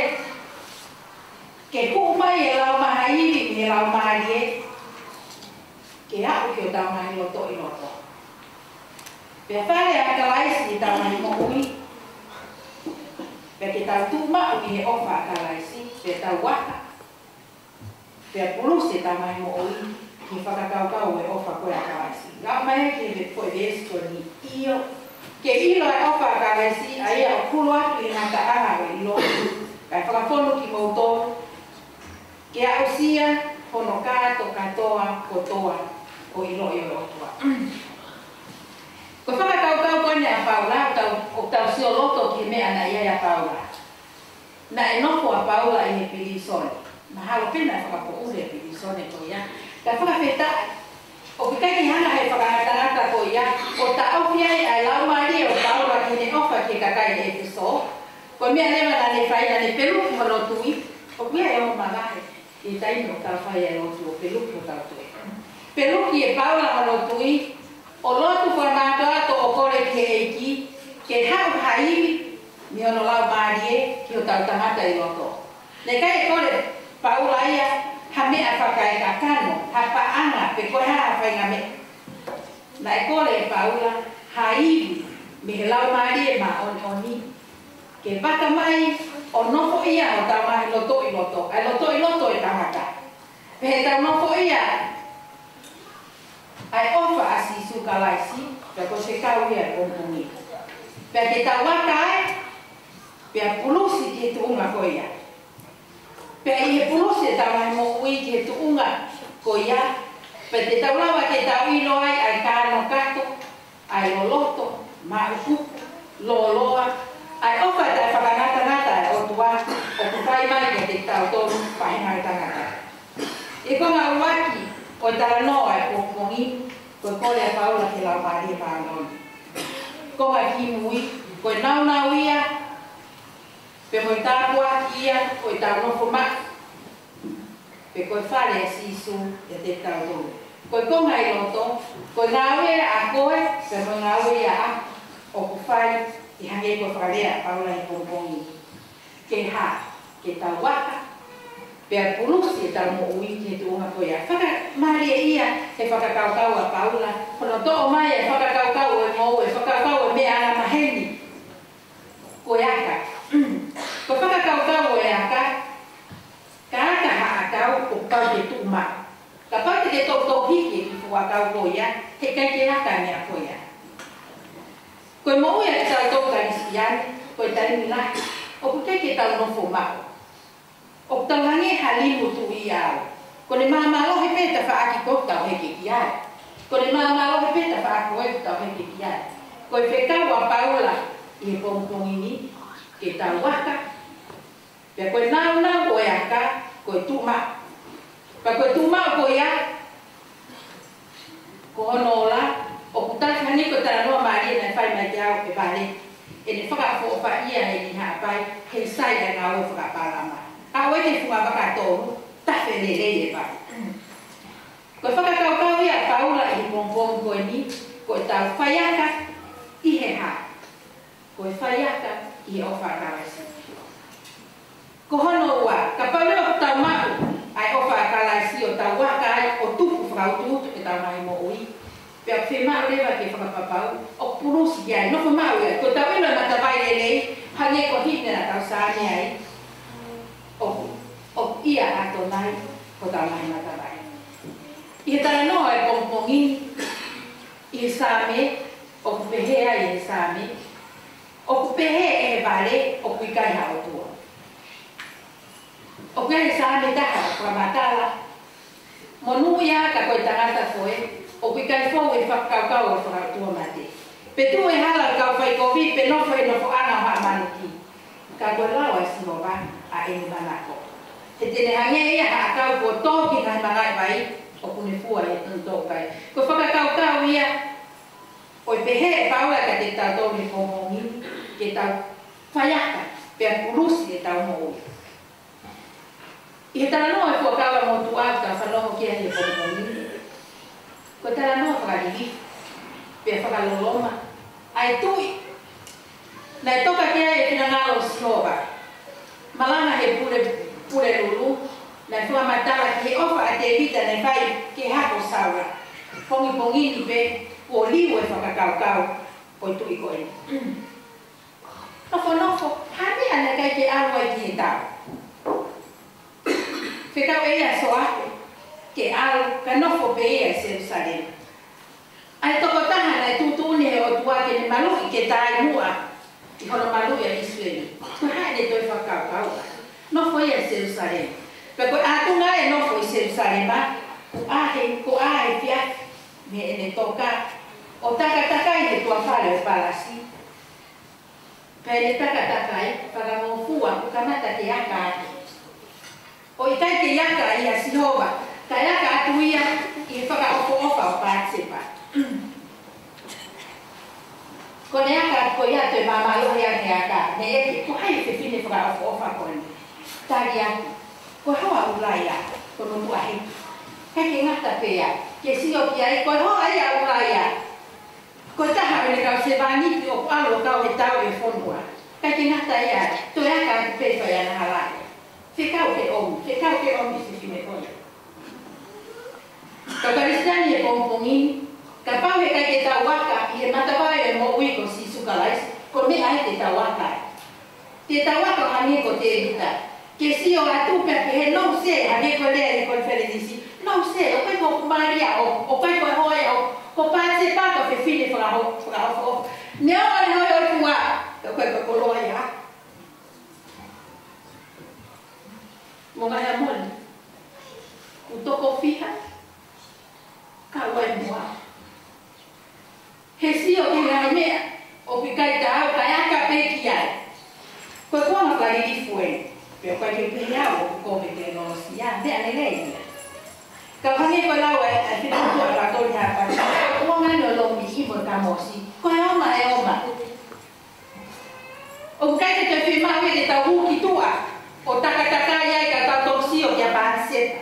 ke kumai e lau mahairi me lau mahi e. Ke aku ke o tau mahi loto i loto. Pea whare a kalaisi i tau mahi mohui. Pea ke tau tuma ui he ofa a kalaisi. Pea tau waka. Pea pulus e tau mahi mohui. Ke whakakaukau e ofa koe a kalaisi. Ngau mai ke me koe desko ni iyo. Ke ilo e ofa a kalaisi a ia o kulu atu i ngata aha o ilo. Kai whakafono ki mautou. Ke a usia hono kato katoa kotoa. O ilo i o otua. Ko whakakaukau kone a Paula, o tau si o loto ki mea na ia a Paula. Na e noko a Paula i he pirisone. Na halo pena e whakapo ure pirisone ko ia. Ka whakawheta, o kikai ki hana he whakahatangata ko ia, o ta awhiai ai lau maari o Paula ki ne ofa ki kakai e piso. Ko mea lewa na ne whai na ne peru ki holotui, o kia e o magahe. I taino tau whai e lotu o peru ki o tau tui. Peruki e Paula halotui, o lotu formato ato o kore ki eiki, ke hau haimi, mi ono lau maari ki o tau tamata i loto. Ne kai e kore Paula ia, ha mea whakai kakano, ha paanga, pe koe haa whai ngā me. Na e kore e Paula, haimi, mi he lau maari e ma oni. Ke waka mai, o nofo ia o tau mahi loto i loto, ai loto i loto e tamata. Pe he tau nofo ia, ai ofa asi sukalaisi, pe ko se kau ia kompungi. Pe ke tau wakai, pe pulusi ki tu unga ko ia. Pe i he pulusi tau mai mo ui ki tu unga ko ia. Pe te tau lawa ke tau ilo ai kano kato, ai loloto, mauku, loloa, ai ofa tai whakanata-ngata o tua, o kukai mai ke te tau tonu, pahinga tangata. I ko ngā uaki, o tala noa e pokongi, ko kore a Paula ke lau maari e pānoni. Ko mai ki mui, ko e nau ia, pe mo i tāpua ki ia, ko i tau nofo mak, pe ko e whare a sisu e te tau tonu. Ko e konga i loto, ko e ngāwe a koe, pe mo i ngāwe a o kuwhai, i hange ko wharea Paula i pokongi. Ke ha, ke tau waka, pea pulusi e tau mo ui ki tu unga koia. Whaka maari e ia he whakakaukau a Paula. Kono to'o mai e whakakaukau e mou e whakakaukau e mea ana maheni. Koe aka. Ko whakakaukau e aka, ka aka haakau o kau te tuma. Ka pau te tau hiki ki fuakau koia, he kai ke aka mea koia. Koe mou e tau tau karisiani, koe tarini lahi, o kukai ke tau nofo mako. O tau hange halimu tu i au. Ko le mamalo he peta whaaki ko tau heke ki ai. Ko le mamalo he peta whaaki ko tau heke ki ai. Ko e whekau a Paula i he pongpongi ni, ke tau waka. Pea koe nau o e aka, koe tuma. Pa koe tuma o koe ia, ko hono ola, o kutaki hani ko tala noa maari e na whai mai te au e pare. E ne whakafo o wha ia he ni haapai, he sai e ngā ue whakapalama. Awe te funga whakatonu, tawhe ne leie pai. Koe whakakaukau ia Paula i pompong koe ni, koe tau whaiaka i he ha. Koe whaiaka i he ofa kalaisi. Ko hono ua, ka paule o tau mahu ai ofa kalaisi o tau waka ai o tupu whakaututu e tau mahi mo ui. Pea whemau lewa ke whakapapau, o purusi ki ai, nofo mau ia. Ko tau ilo matawai lelei, hange ko hine na tau saane ai. O ia ato nai ko tau mahi matawai. I he tala noa e pongpongi, i he same, o kupehea i he same, o kupehe e he vale, o kuikai hao tua. O kuia he same taha, kua matala, monu ia ka koe tangata koe, o kuikai fau e whakaukau e whakautua mate. Pe tu e hala kau whai kovi, pe nofo e nofo ana haa manuki. Ka koe lawa e sinova a eni manako. He tene hange ia haa kau ko toki ngai mangai vai, o kune fua e ntokai. Ko whakakaukau ia, he paula ka te tau tau ni pomongi, ke tau whaiaka, pia pulusi e tau mo. I he tala noa e puakawa mo tuau ka whanongo kia he pomongi. Ko tala noa whakariri, pia whakaloloma. Ai tui, nai toka kia e pina ngalo sinova. Malanga he pure lulu, nai fua matala ki he ofa a te vita nai whai ke hako saura. Pongi ni pe, o liu e whakakau-kau, o tui koe. Nofo, hane ana kai ke alu ai ki he tau. Whekau ea so ake, ke alu ka nofo pe ea Jerusalem. Ai toko taha nai tutuni he o tuake ni malu i ke tai mua, i hono malu ia Israeli. Hae toi whakakau-kau. Nofo ea Jerusalem. Peko atunga e nofo i Jerusalem, ko ahe fiat, me ene toka, o taka-takai he tua whare o palasi. Pene taka-takai, whakamofua, ukamata te aka ake. O i tai te aka i a Sinova, ka aka atu ia i he whakaofo-ofa o Pātsepa. Ko ne aka ko ia te mamalo ia te aka, ne eke, ko hai te whine whakaofo-ofa kone. Tari atu, ko hawa ulai a, ko no tuahe. Heke ngata pea, ke sio pia e koe hoa ia uraia. Ko taha mene kau se vaniti o alo kau he tau e whonua. Heke ngata ia, toi aka atu pepa ia na halai. Whekau ke omi se whime koe. Ka karistani e pongpongini, ka pau he kai ke tau waka i he matawai e mo ui ko si sukalais, ko mea ai te tau waka. Te tau waka hane ko te evita. Ke sio atu pia ke he nou se hane ko lea ni konferenisi. Não sei, o kai ko Maria, o kai ko hoia, o Pātsepa ko fe fine whakaofo. Nea wale hoi o tua, o kai ko koloia. Mo ngai a mole, o toko fiha, ka wai mua. He si o ki ngai mea, o ki kai ta au, kai aka peki ai. Koe kuanga kai i fue, pe o kai ke pei au, o kome te no si a, mea ne leia. Kau hangi ko lau e whina kutua e katori hapa. Ua ngani o lomi i mo ka mosi. Ko e oma e oma. O kai te te whima ue te tau huki tua. O taka-taka iai ka tau toksi o kia Pātsepa.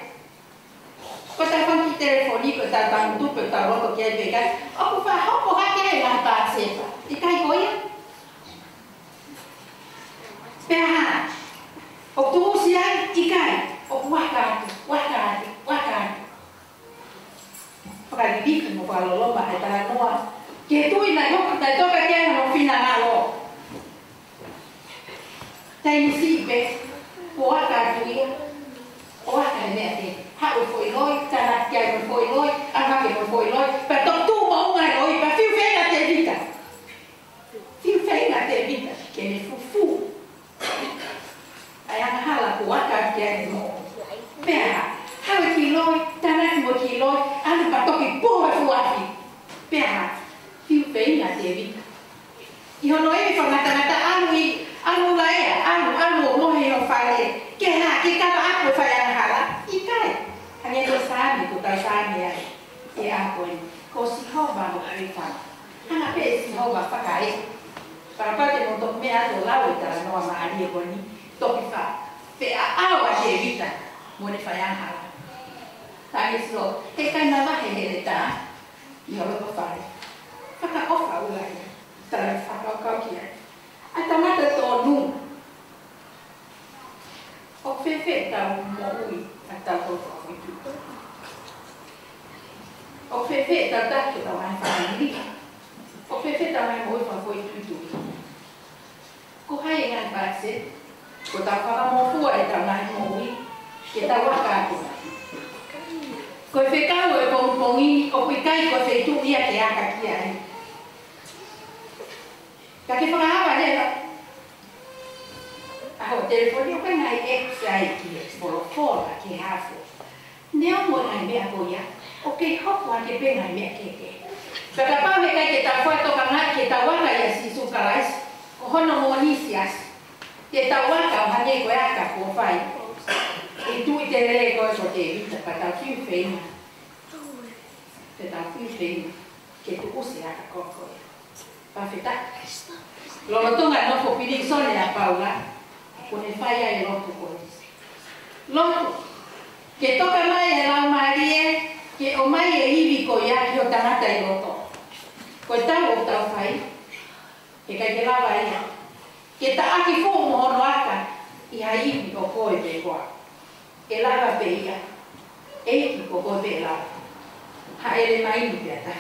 Ko tau whanki telefoni ko tau tangu tupe o tau roko kia i pekai. O ku wha hoko hake e ngā Pātsepa. I kai koia? Pea o tuusi ai i kai. O waka atu. Whakaribiki mo whakaloloma e tala noa. Ke tui nai toka kia no whina ngalo. Taini sipe, o aka atu ia, o aka e mea te. Hau foi loi, tana kia mo foi loi, amake mo foi loi. Pa tok tu mo unga loi, pa fiu whenga te vita. Fiu whenga te vita, ke me fufu. Ai ana hala ko aka kia mo. Pea. Hau ki loi, tanaki mo ki loi, anu pa toki poa fuafi. Pea, fiu whenga te vita. I hono ewi whangatanata anu laea, anu o mohe o whare. Ke ha, ke kata apo whai ana hala, i kai. Hange to sami, ko tau sami ai. E apo ni, ko si hova mo kari whana. Hanga pe si hova whakae. Parapate mo toki mea ato lau i tala noa maari e koni, toki wha. Pea awa te vita, mo ne whai ana hala. Tāne silo, he kai na wahe hele tā, i holo ko whare. Whakaofa ulai, tāne whakaokau ki ai. A tamata tō nu. O whewhe tau mo ui, a tau ko whawhitu. O whewhe tau tāke tau mai whaniri. O whewhe tau mai mo ui whawhitu. Ko hai e ngai pātse, ko tau whakamofua e tau nai mo ui, ke tau wakātua. Ko e whekau e pongpongi, o kui kai ko whetu ia ke aka ki ai. Ka ke whakahawa rewa. Aho, telefoni o kai ngai exai ki e wholofola ke hafo. Neo mo ngai mea ko ia, o kei hopo a ke pe ngai mea keke. Whakapau he kai ke tau whaitoka ngai ke tau waka ia si sukalais, o hono mo nisias. Ke tau waka o hane ko e aka ko whai. E tui te rei koe ko te vita, ka tau whiu whenga. Te tau whiu whenga, ke tu usi aka kokoe. pafita. Lo tonga no fo pidi sole a Paula, con el falla y loto con eso. Loto, que toca mai la Maria, que o mai e ibiko ya que o tanata y loto. Coitado o tau fai, que kai que lava ia. Que ta aki fo mo no aka, i ha ibiko ko e pe koa. E lava pe ia. E ibiko ko pe lava. Ha ele mai ni pe ta.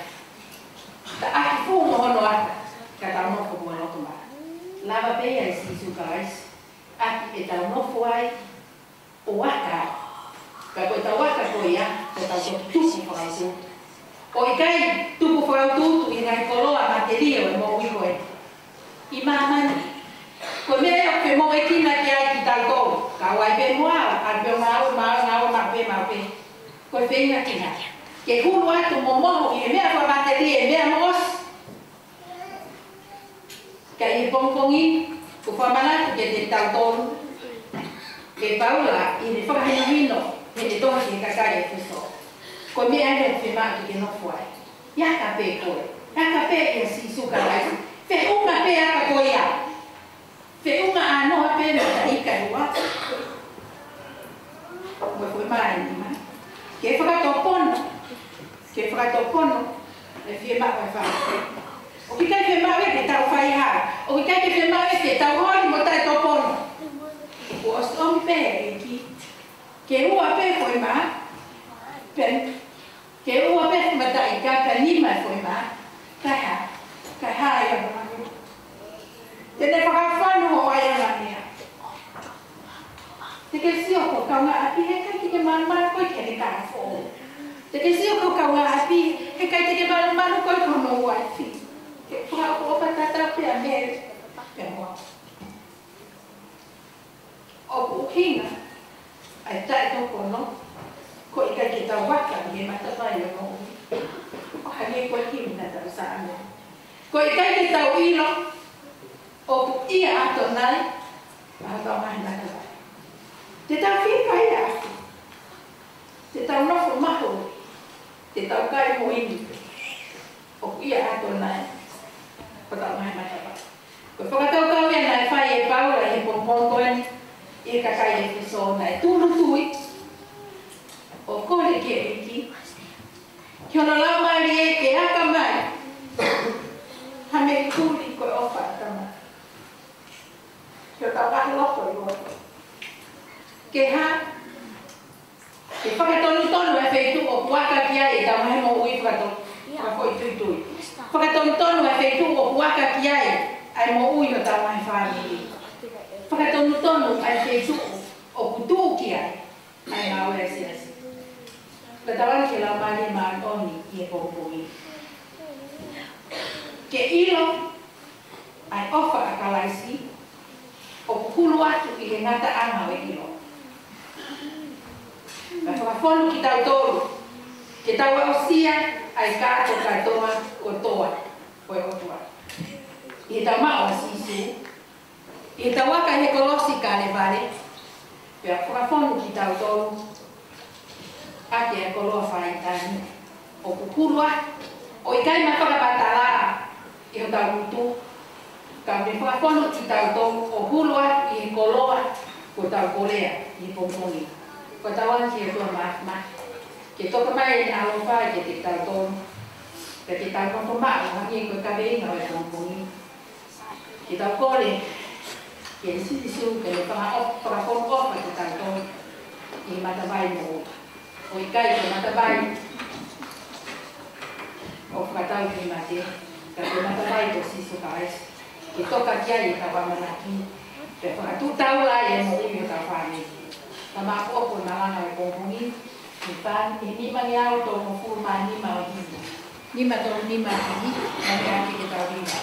Ta aki fo mo no aka, ka ta no ko mo loto ma. Lava pe ia si su kais. Aki e ta no fo ai o waka. Ka ko ta waka ko ia, ko ta ko tusi ko ai. O ikai tupu foi o tutu i ngai koloa materio e mo wiko e. I mamani. Ko mea yo pe mo e kina ki ai ki tal kou. Ka wai pe moa, al pe ngau, ma pe. Ko pe inga kina. Ke hulu atu mo moho i mea kwa materio e mea mos. Ka i pongkongi, ko whamanatu ke te tal kou. Ke Paula i ne whakahino he te tonga ki kakai e fiso. Ko me ai te ma ki no foi. Ya ka pe ko. Ya ka pe e si su ka lai. Fe una pe ka ko ya. Fe una ano pe no ta ika wa. Mo foi mai ni ma. Ke fra to pono. Ke fra to pono. E fi ma vai fa. O ki kai fe ma ve ke ta fai ha. O ki kai ke fe ma ve ke ta ho ni mo ta to pono. O sto mi pe ki. Ke ua pe foi ma. Pen ke ua pe matai ka kanima foi ma ka ha ya ma te ne pa fa no wa ya na ni te ke si o ko ka nga api he ka ke ma ko ke ni ka fo te ke si o ko ka nga api he ka te ke ma ko ko no wa fi ke pa ko pa ta pe a me pe mo o ko kinga ai ta to ko no ko ika kita waka ni mata pa yo no o hane ko kim na ta sa ame ko ika kita uilo o ia ato nai a ta mai na ta te ta fi ka ia te ta no fo maho te ta kai mo ini o ia ato nai pa ta mai na ta ko fa ta ka ia na fa e Paula e pompon ko ni e ka kai e so na tu no tui o kore ke iki. Ki ona la mai e ke aka mai. Ha me kuri ko ofa tama. Ki o ta wahi loko i ofa. Ke ha. Ke whakatonu tonu e wheitu o puaka ki ai e tau mahi mo ui whakatonu. Ka fo i tui tui. Whakatonu tonu e wheitu o puaka ki ai ai mo ui o tau mahi whani. Whakatonu tonu e wheitu o kutu ki ai. Ai ngā ue si asi. Katawan ke la mali man oni i e pompoi. Ke ilo ai ofa a kalaisi o kukulu atu i le ngata anga o ilo. Ka whakafonu ki tau tolu. Ke tau au sia ai kato katoa o toa o e otua. I tau mao a sisu. I tau waka he kolosi ka le vale. Pea whakafonu ki tau tolu. Ake e koloa whaitani. O kukurua, o i kai mawhaka patara i o tau mutu. Ka me whakapono ki tau tau o hurua i e koloa ko tau korea i pongpongi. Ko tau anki e tua mahma. Ke toka mai i alofa ke te tau tau. Ke te tau kontomaa o hangi e koe kabeinga o e pongpongi. Ke tau kore, ke sisiu ke le whakapono ofa ke tau tau i matawai mo o i kai ko matabai o whakatau ki mate ka ko matabai ko siso ka es ki toka ki ai ka wamanaki pe whakatutau ai e mo ui o ka whani ka mako o ko malanga e kongkongi ni pan i nima ni au to mo furma nima o hini nima to nima hini na me aki ke tau nima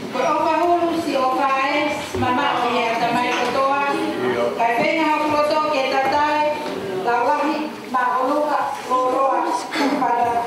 ko o wahulu si o whaes mama o ia tamai kotoa kai venga hakuloto ke tatai lawahi maholuka loroa pada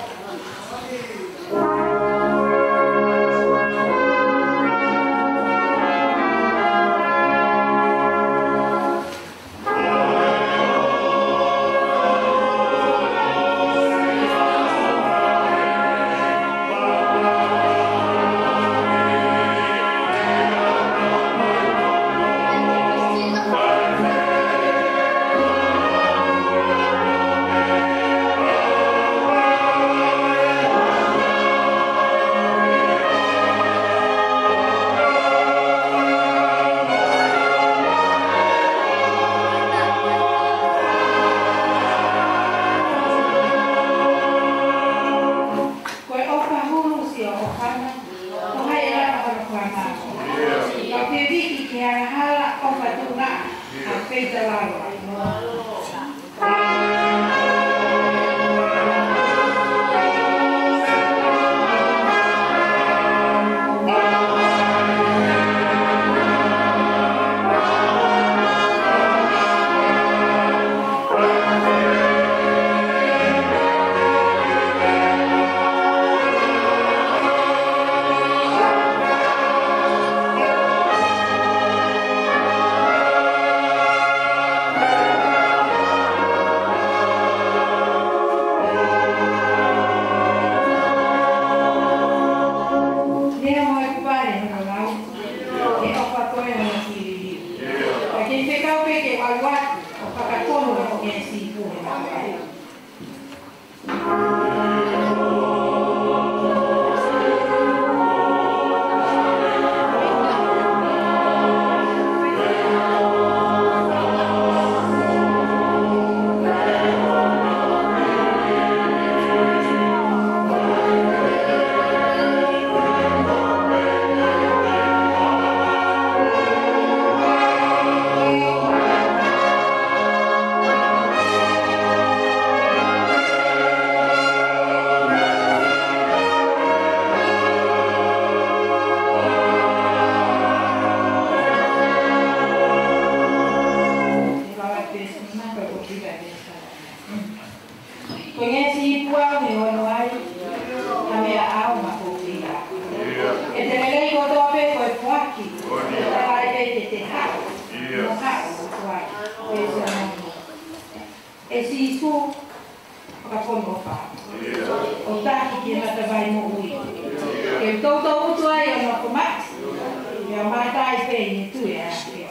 Conheci pua me onoai a mea au ma kouria. E te lelei ko toa pe koe puaki. E te lai e te hao. No hao o tuai. O e se amongo. E si isu whakapono wha. O taki ki mata vai mo ui. E toto utu ai o no komati. E a matai pe ni tu e a te.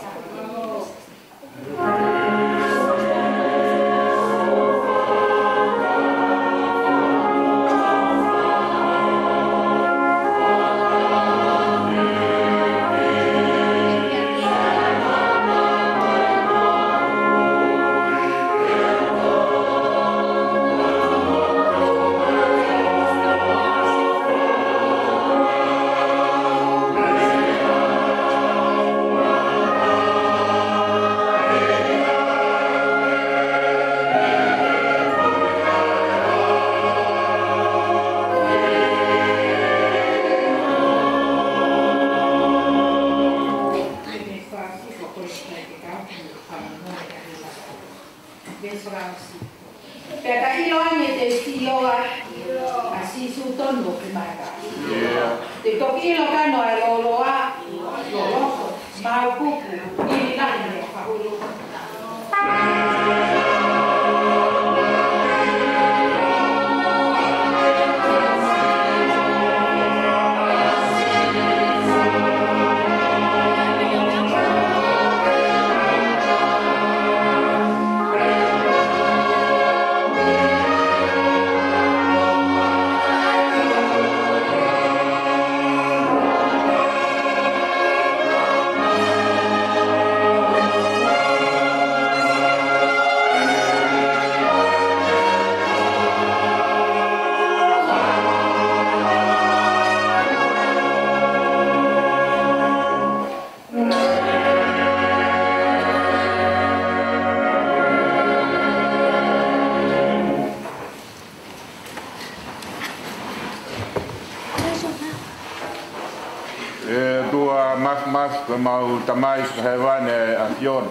mau tamai hewane afion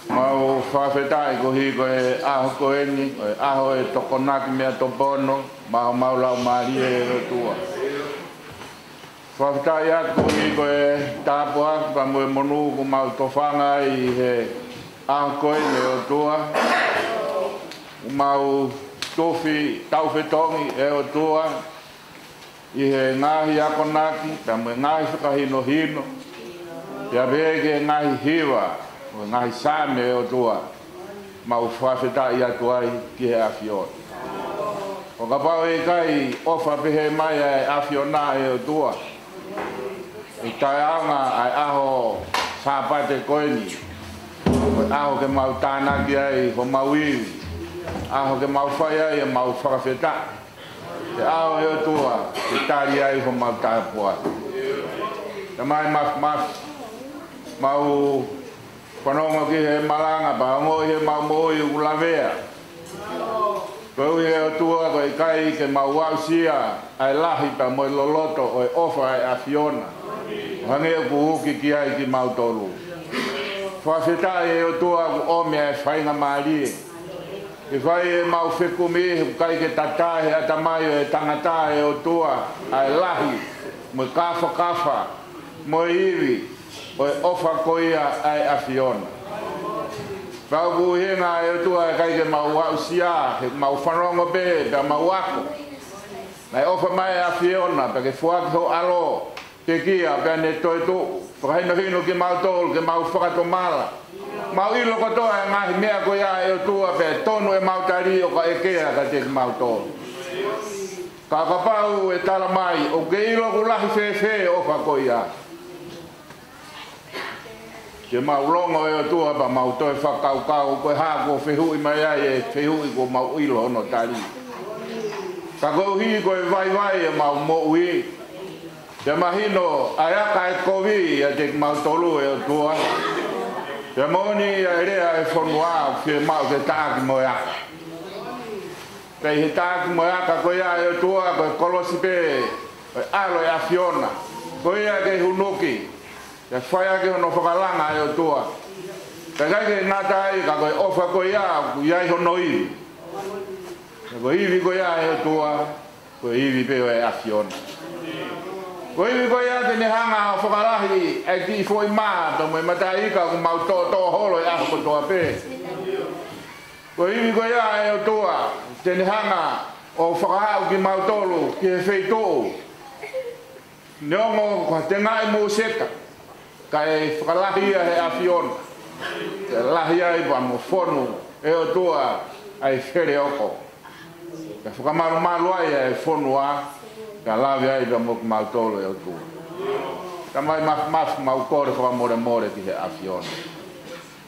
mau whawhetai ko hi ko e aho ko eni aho e tokonaki mea topono mau lau maari e tua whawhetai atu ko hi ko e tāpua pa mo e monu ko mau tofanga i he aho ko eni o tua mau tofi tauwhetongi e o tua i he ngahi akonaki, ta mo ngahi whakahino hino, te awege ngahi hiwa, o ngahi same o tua, mau whawhetai atu ai ki he awhion. O ka pao e kai ofa pehe mai e awhiona e o tua, i tai aonga ai aho sāpate koeni, o aho ke mau tānaki ai ho mau iwi, aho ke mau whai ai e mau whawhetai. Te ao e o tua, te tari ai ho mau tāpua. Te mai mau whanonga ki he malanga, pa ngoi he mau moi ulavea. Koe he o tua, koe kai ke mau wausia, ai lahi pa moi loloto, o e ofa ai awhiona. Hange o kuhuki ki ai ki mau tolu. Whawhetai e o tua ku omea e whainga maarie. E whai e mau whekumi, kai ke tatahe a tamaio e tangata e o tua, ai lahi, mo kafa, mo iwi, o e ofa koia ai awhiona. Pau kuhinga e o tua e kai ke mau wausia, he mau whanonga be, pe mau ako. Nai ofa mai a awhiona, pe ke fuaki ho alo, ke kia, pe ane toi tu, whakaino hino ki mau tolu, ke mau whakatomala. Mau ilo kotoa e ngahi mea ko ia e o tua pe tonu e mau tari o ka ekea ka te mau tolu. Ka kapau e tala mai o ke ilo ku lahi whewhe o ka ko ia. Ke mau longo e o tua pa mau toi whakaukau koe hako whehui mai ai e whehui ko mau ilo ono tari. Ka kouhi koe vai e mau mo ui. Te mahino ayaka e kovi a te mau tolu e o tua. Te moni a rea e whanua whie mau te tāki moeaka. Te he tāki moeaka koe ia e o tua koe kolosi pe koe alo e awhiona. Koe ia ke hunuki. Te whai ake hono whakalanga e o tua. Pagake ngata ka ko ofa ko ya ho noi. Ko iwi ko ya e tua ko iwi pe e afion. Ko iwi ko ya te ne hanga whakarahi e ki foi ma to mo matai ka ko mau to holo ya ko to pe. Ko iwi ko ya e tua te ne hanga o whakahau ki mau tolu ki he feito. Neongo ko te ngai mo seka kai whakarahi e afion. Lahi ai pa mo fonu e o tua ai fere oko. Ka whakamaru maru ai e fonu a ka lawi ai pa mo mautolo e o tua. Ka mai maf mau kore whakamore more ki he afiona.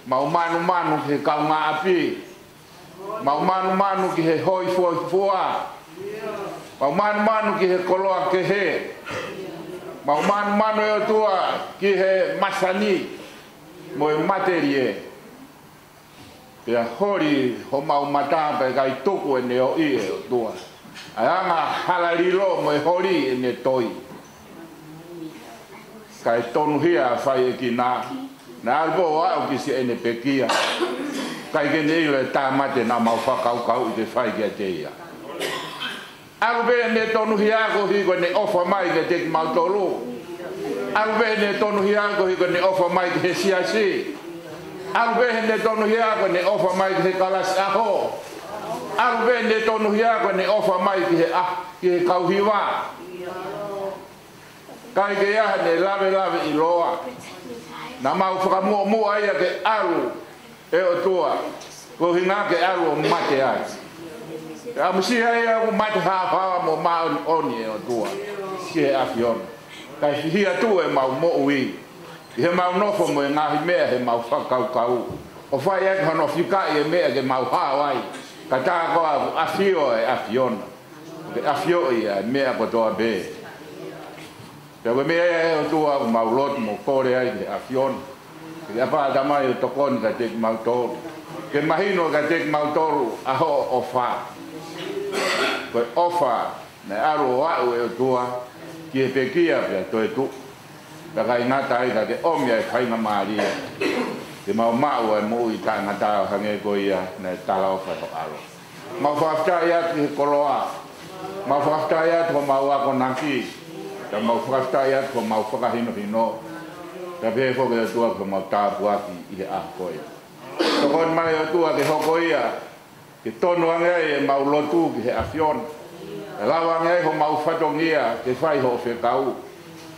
Mau manu ki he kaunga api. Mau manu ki he hoi fua. Mau manu ki he koloa ke he. Mau manu e o tua ki he masani. Mo materie ya hori ho mau mata pe kai tuku e neo i e tua anga halalilo mo hori e ne toi kai tonu hia fai e ki na albo wa o ki se ene pekia kai ke nei le tamate na mau kau te fai ki te ia albe ne tonu hia ko hi ko ne ofa mai ke te mau tolu Albe ne tonu hiango hi ne ofa mai ke siasi. Albe ne tonu hiango ne ofa mai ke kalas aho. Albe ne tonu hiango ne ofa mai ke kauhiwa. Kai ke ya ne lave iloa. Na mau whakamu ai ke alu e o tua. Ko hinga ke alu mate ai. Amusi ai o mate ha mo ma oni e o tua. Ke afion. Kai hia tu e mau mo ui. He mau nofo mo e ngahi mea he mau whakau. O whai e kono whika e mea ke mau hawai. Ka tā koa afio e afiona. Ke afio e mea ko toa be. Te we mea e o tua mau lot mo kore ai ke afiona. Ke apa tamai o tokon ka tek mau toru. Ke mahino ka tek mau toru aho o wha. Koe ofa ne aro wau e o tua. Ki e pekia pia toi tu. Ka kai ngata ai ka ke omia e kai nga maaria. Te mau e mo i ta ngata o hange ko ia na tala o whato alo. Mau whafta ia ki he koloa. Mau whafta ia ko mau ako naki. Ka mau whafta ia ko mau whakahino hino. Ka pehe fo ke tua ko mau tāpu aki i he ahko ia. Tokon mai o tua ke hoko ia. Ke tonu angai e mau lotu ki he afiona. E lawa ngai ho mau whatongia ke whai ho whekau.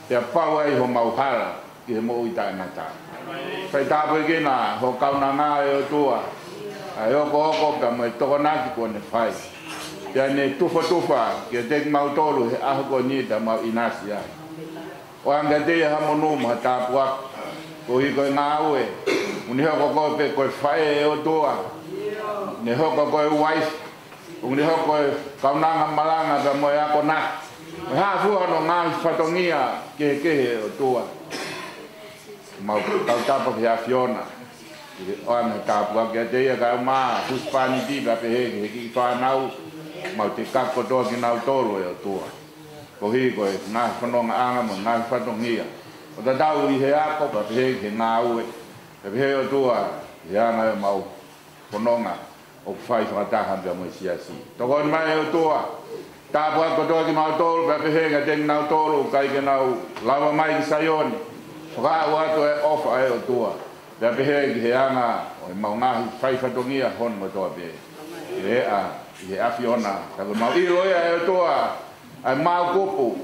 Te pau ai ho mau hala ki he mo i tae ngata. Whai tāpui kina ho kauna ngā e o tua. Ai oko ka mo e tokonaki ko ne whai. Te ane tufa ki e teki mau tolu he aho ko ni ta mau inasi ai. O anga te ha monu ma tāpuak. Ko hi koe ngā ue. Uni hoko koe pe koe whai e o tua. Ne hoko koe wife. Uni hoko e kaunanga malanga ka moe ako na. Me haa fua no ngā whatongia ke o tua. Mau tau tapa ki Fiona. O ame tāpua ki a te ia ka maa huspani tiba pe heke he ki whanau. Mau te kako toa ki nau tolo e o tua. Ko hi koe ngā whanonga anga mo ngā whatongia. O ta tau i he ako pa pe heke ngā ue. Pe he o tua i anga e mau whanonga. O whai whakatahan pia mo i siasi. Tokon mai o tua. Tāpua ko toa ki mau tolu pa pe heke teng nau tolu kai ke nau lawa mai ki Sayoni. Whakau ato e ofa e o tua. Pea pe heke he anga o i mau ngahi whai whatongia hon mo toa pe. I he Fiona. Tako mau iloia e o tua. Ai mau kupu.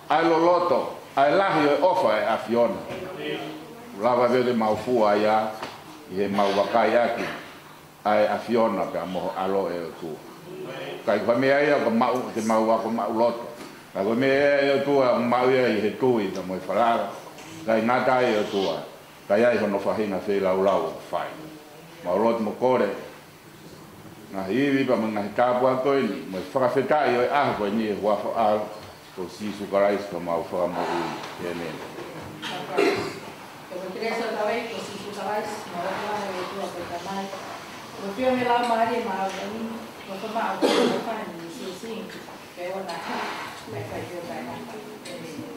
Ai loloto. Ai lahi o ofa e Fiona. Lava vele mau fua ia. I he mau wakai aki. Ai Fiona ka moho alo e o tua. Kai kwa mea ia ka mau te mau wako mau loto. Kai kwa mea ia o tua mau ia i he tui ka mo i whalaga. Kai ngata ia o tua. Kai ai hono whahina whi lau whai. Mau loto mo kore. Ngā hiwi pa mga hitāpua koe ni. Mo i whakawhetai o e aho koe ni e huafo ao. Ko sisu karais ka mau whakamo ui. E nene. Ko Teresa tawai ko sisu karais. Mau whakamo e tua koe tamai. Ko pio me lau maari ma au ni. Ko tama au koe whani ni sing. Kaya wana. Mai kai pio kai nata. E nene.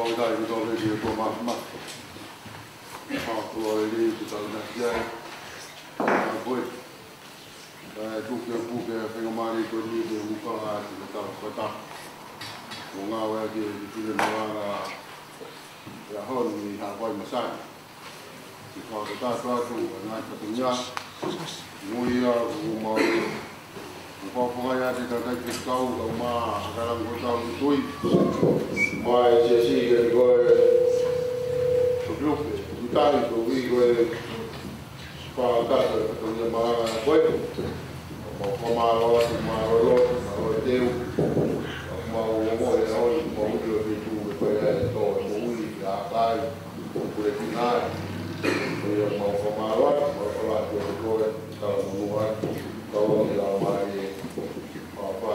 Kau dah itu kau lagi kau mak. Kau lagi itu kau nak jadi. Aku buke pengomari kau ni dia buka hati kita kata. Mengawa dia di dalam ya hon ni hawai masan. Jika kita suatu nak punya mulia rumah upaya kita tak kau rumah dalam kota itu mai sesi dari kau sebelum kita itu kau kata punya malang kau mau teu mau itu supaya itu mau apa boleh final mau kemarot mau kelar kalau menguat kalau tidak mari apa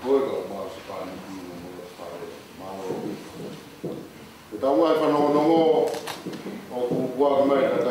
boleh mau sekali mau kita mau apa nongo aku buat mereka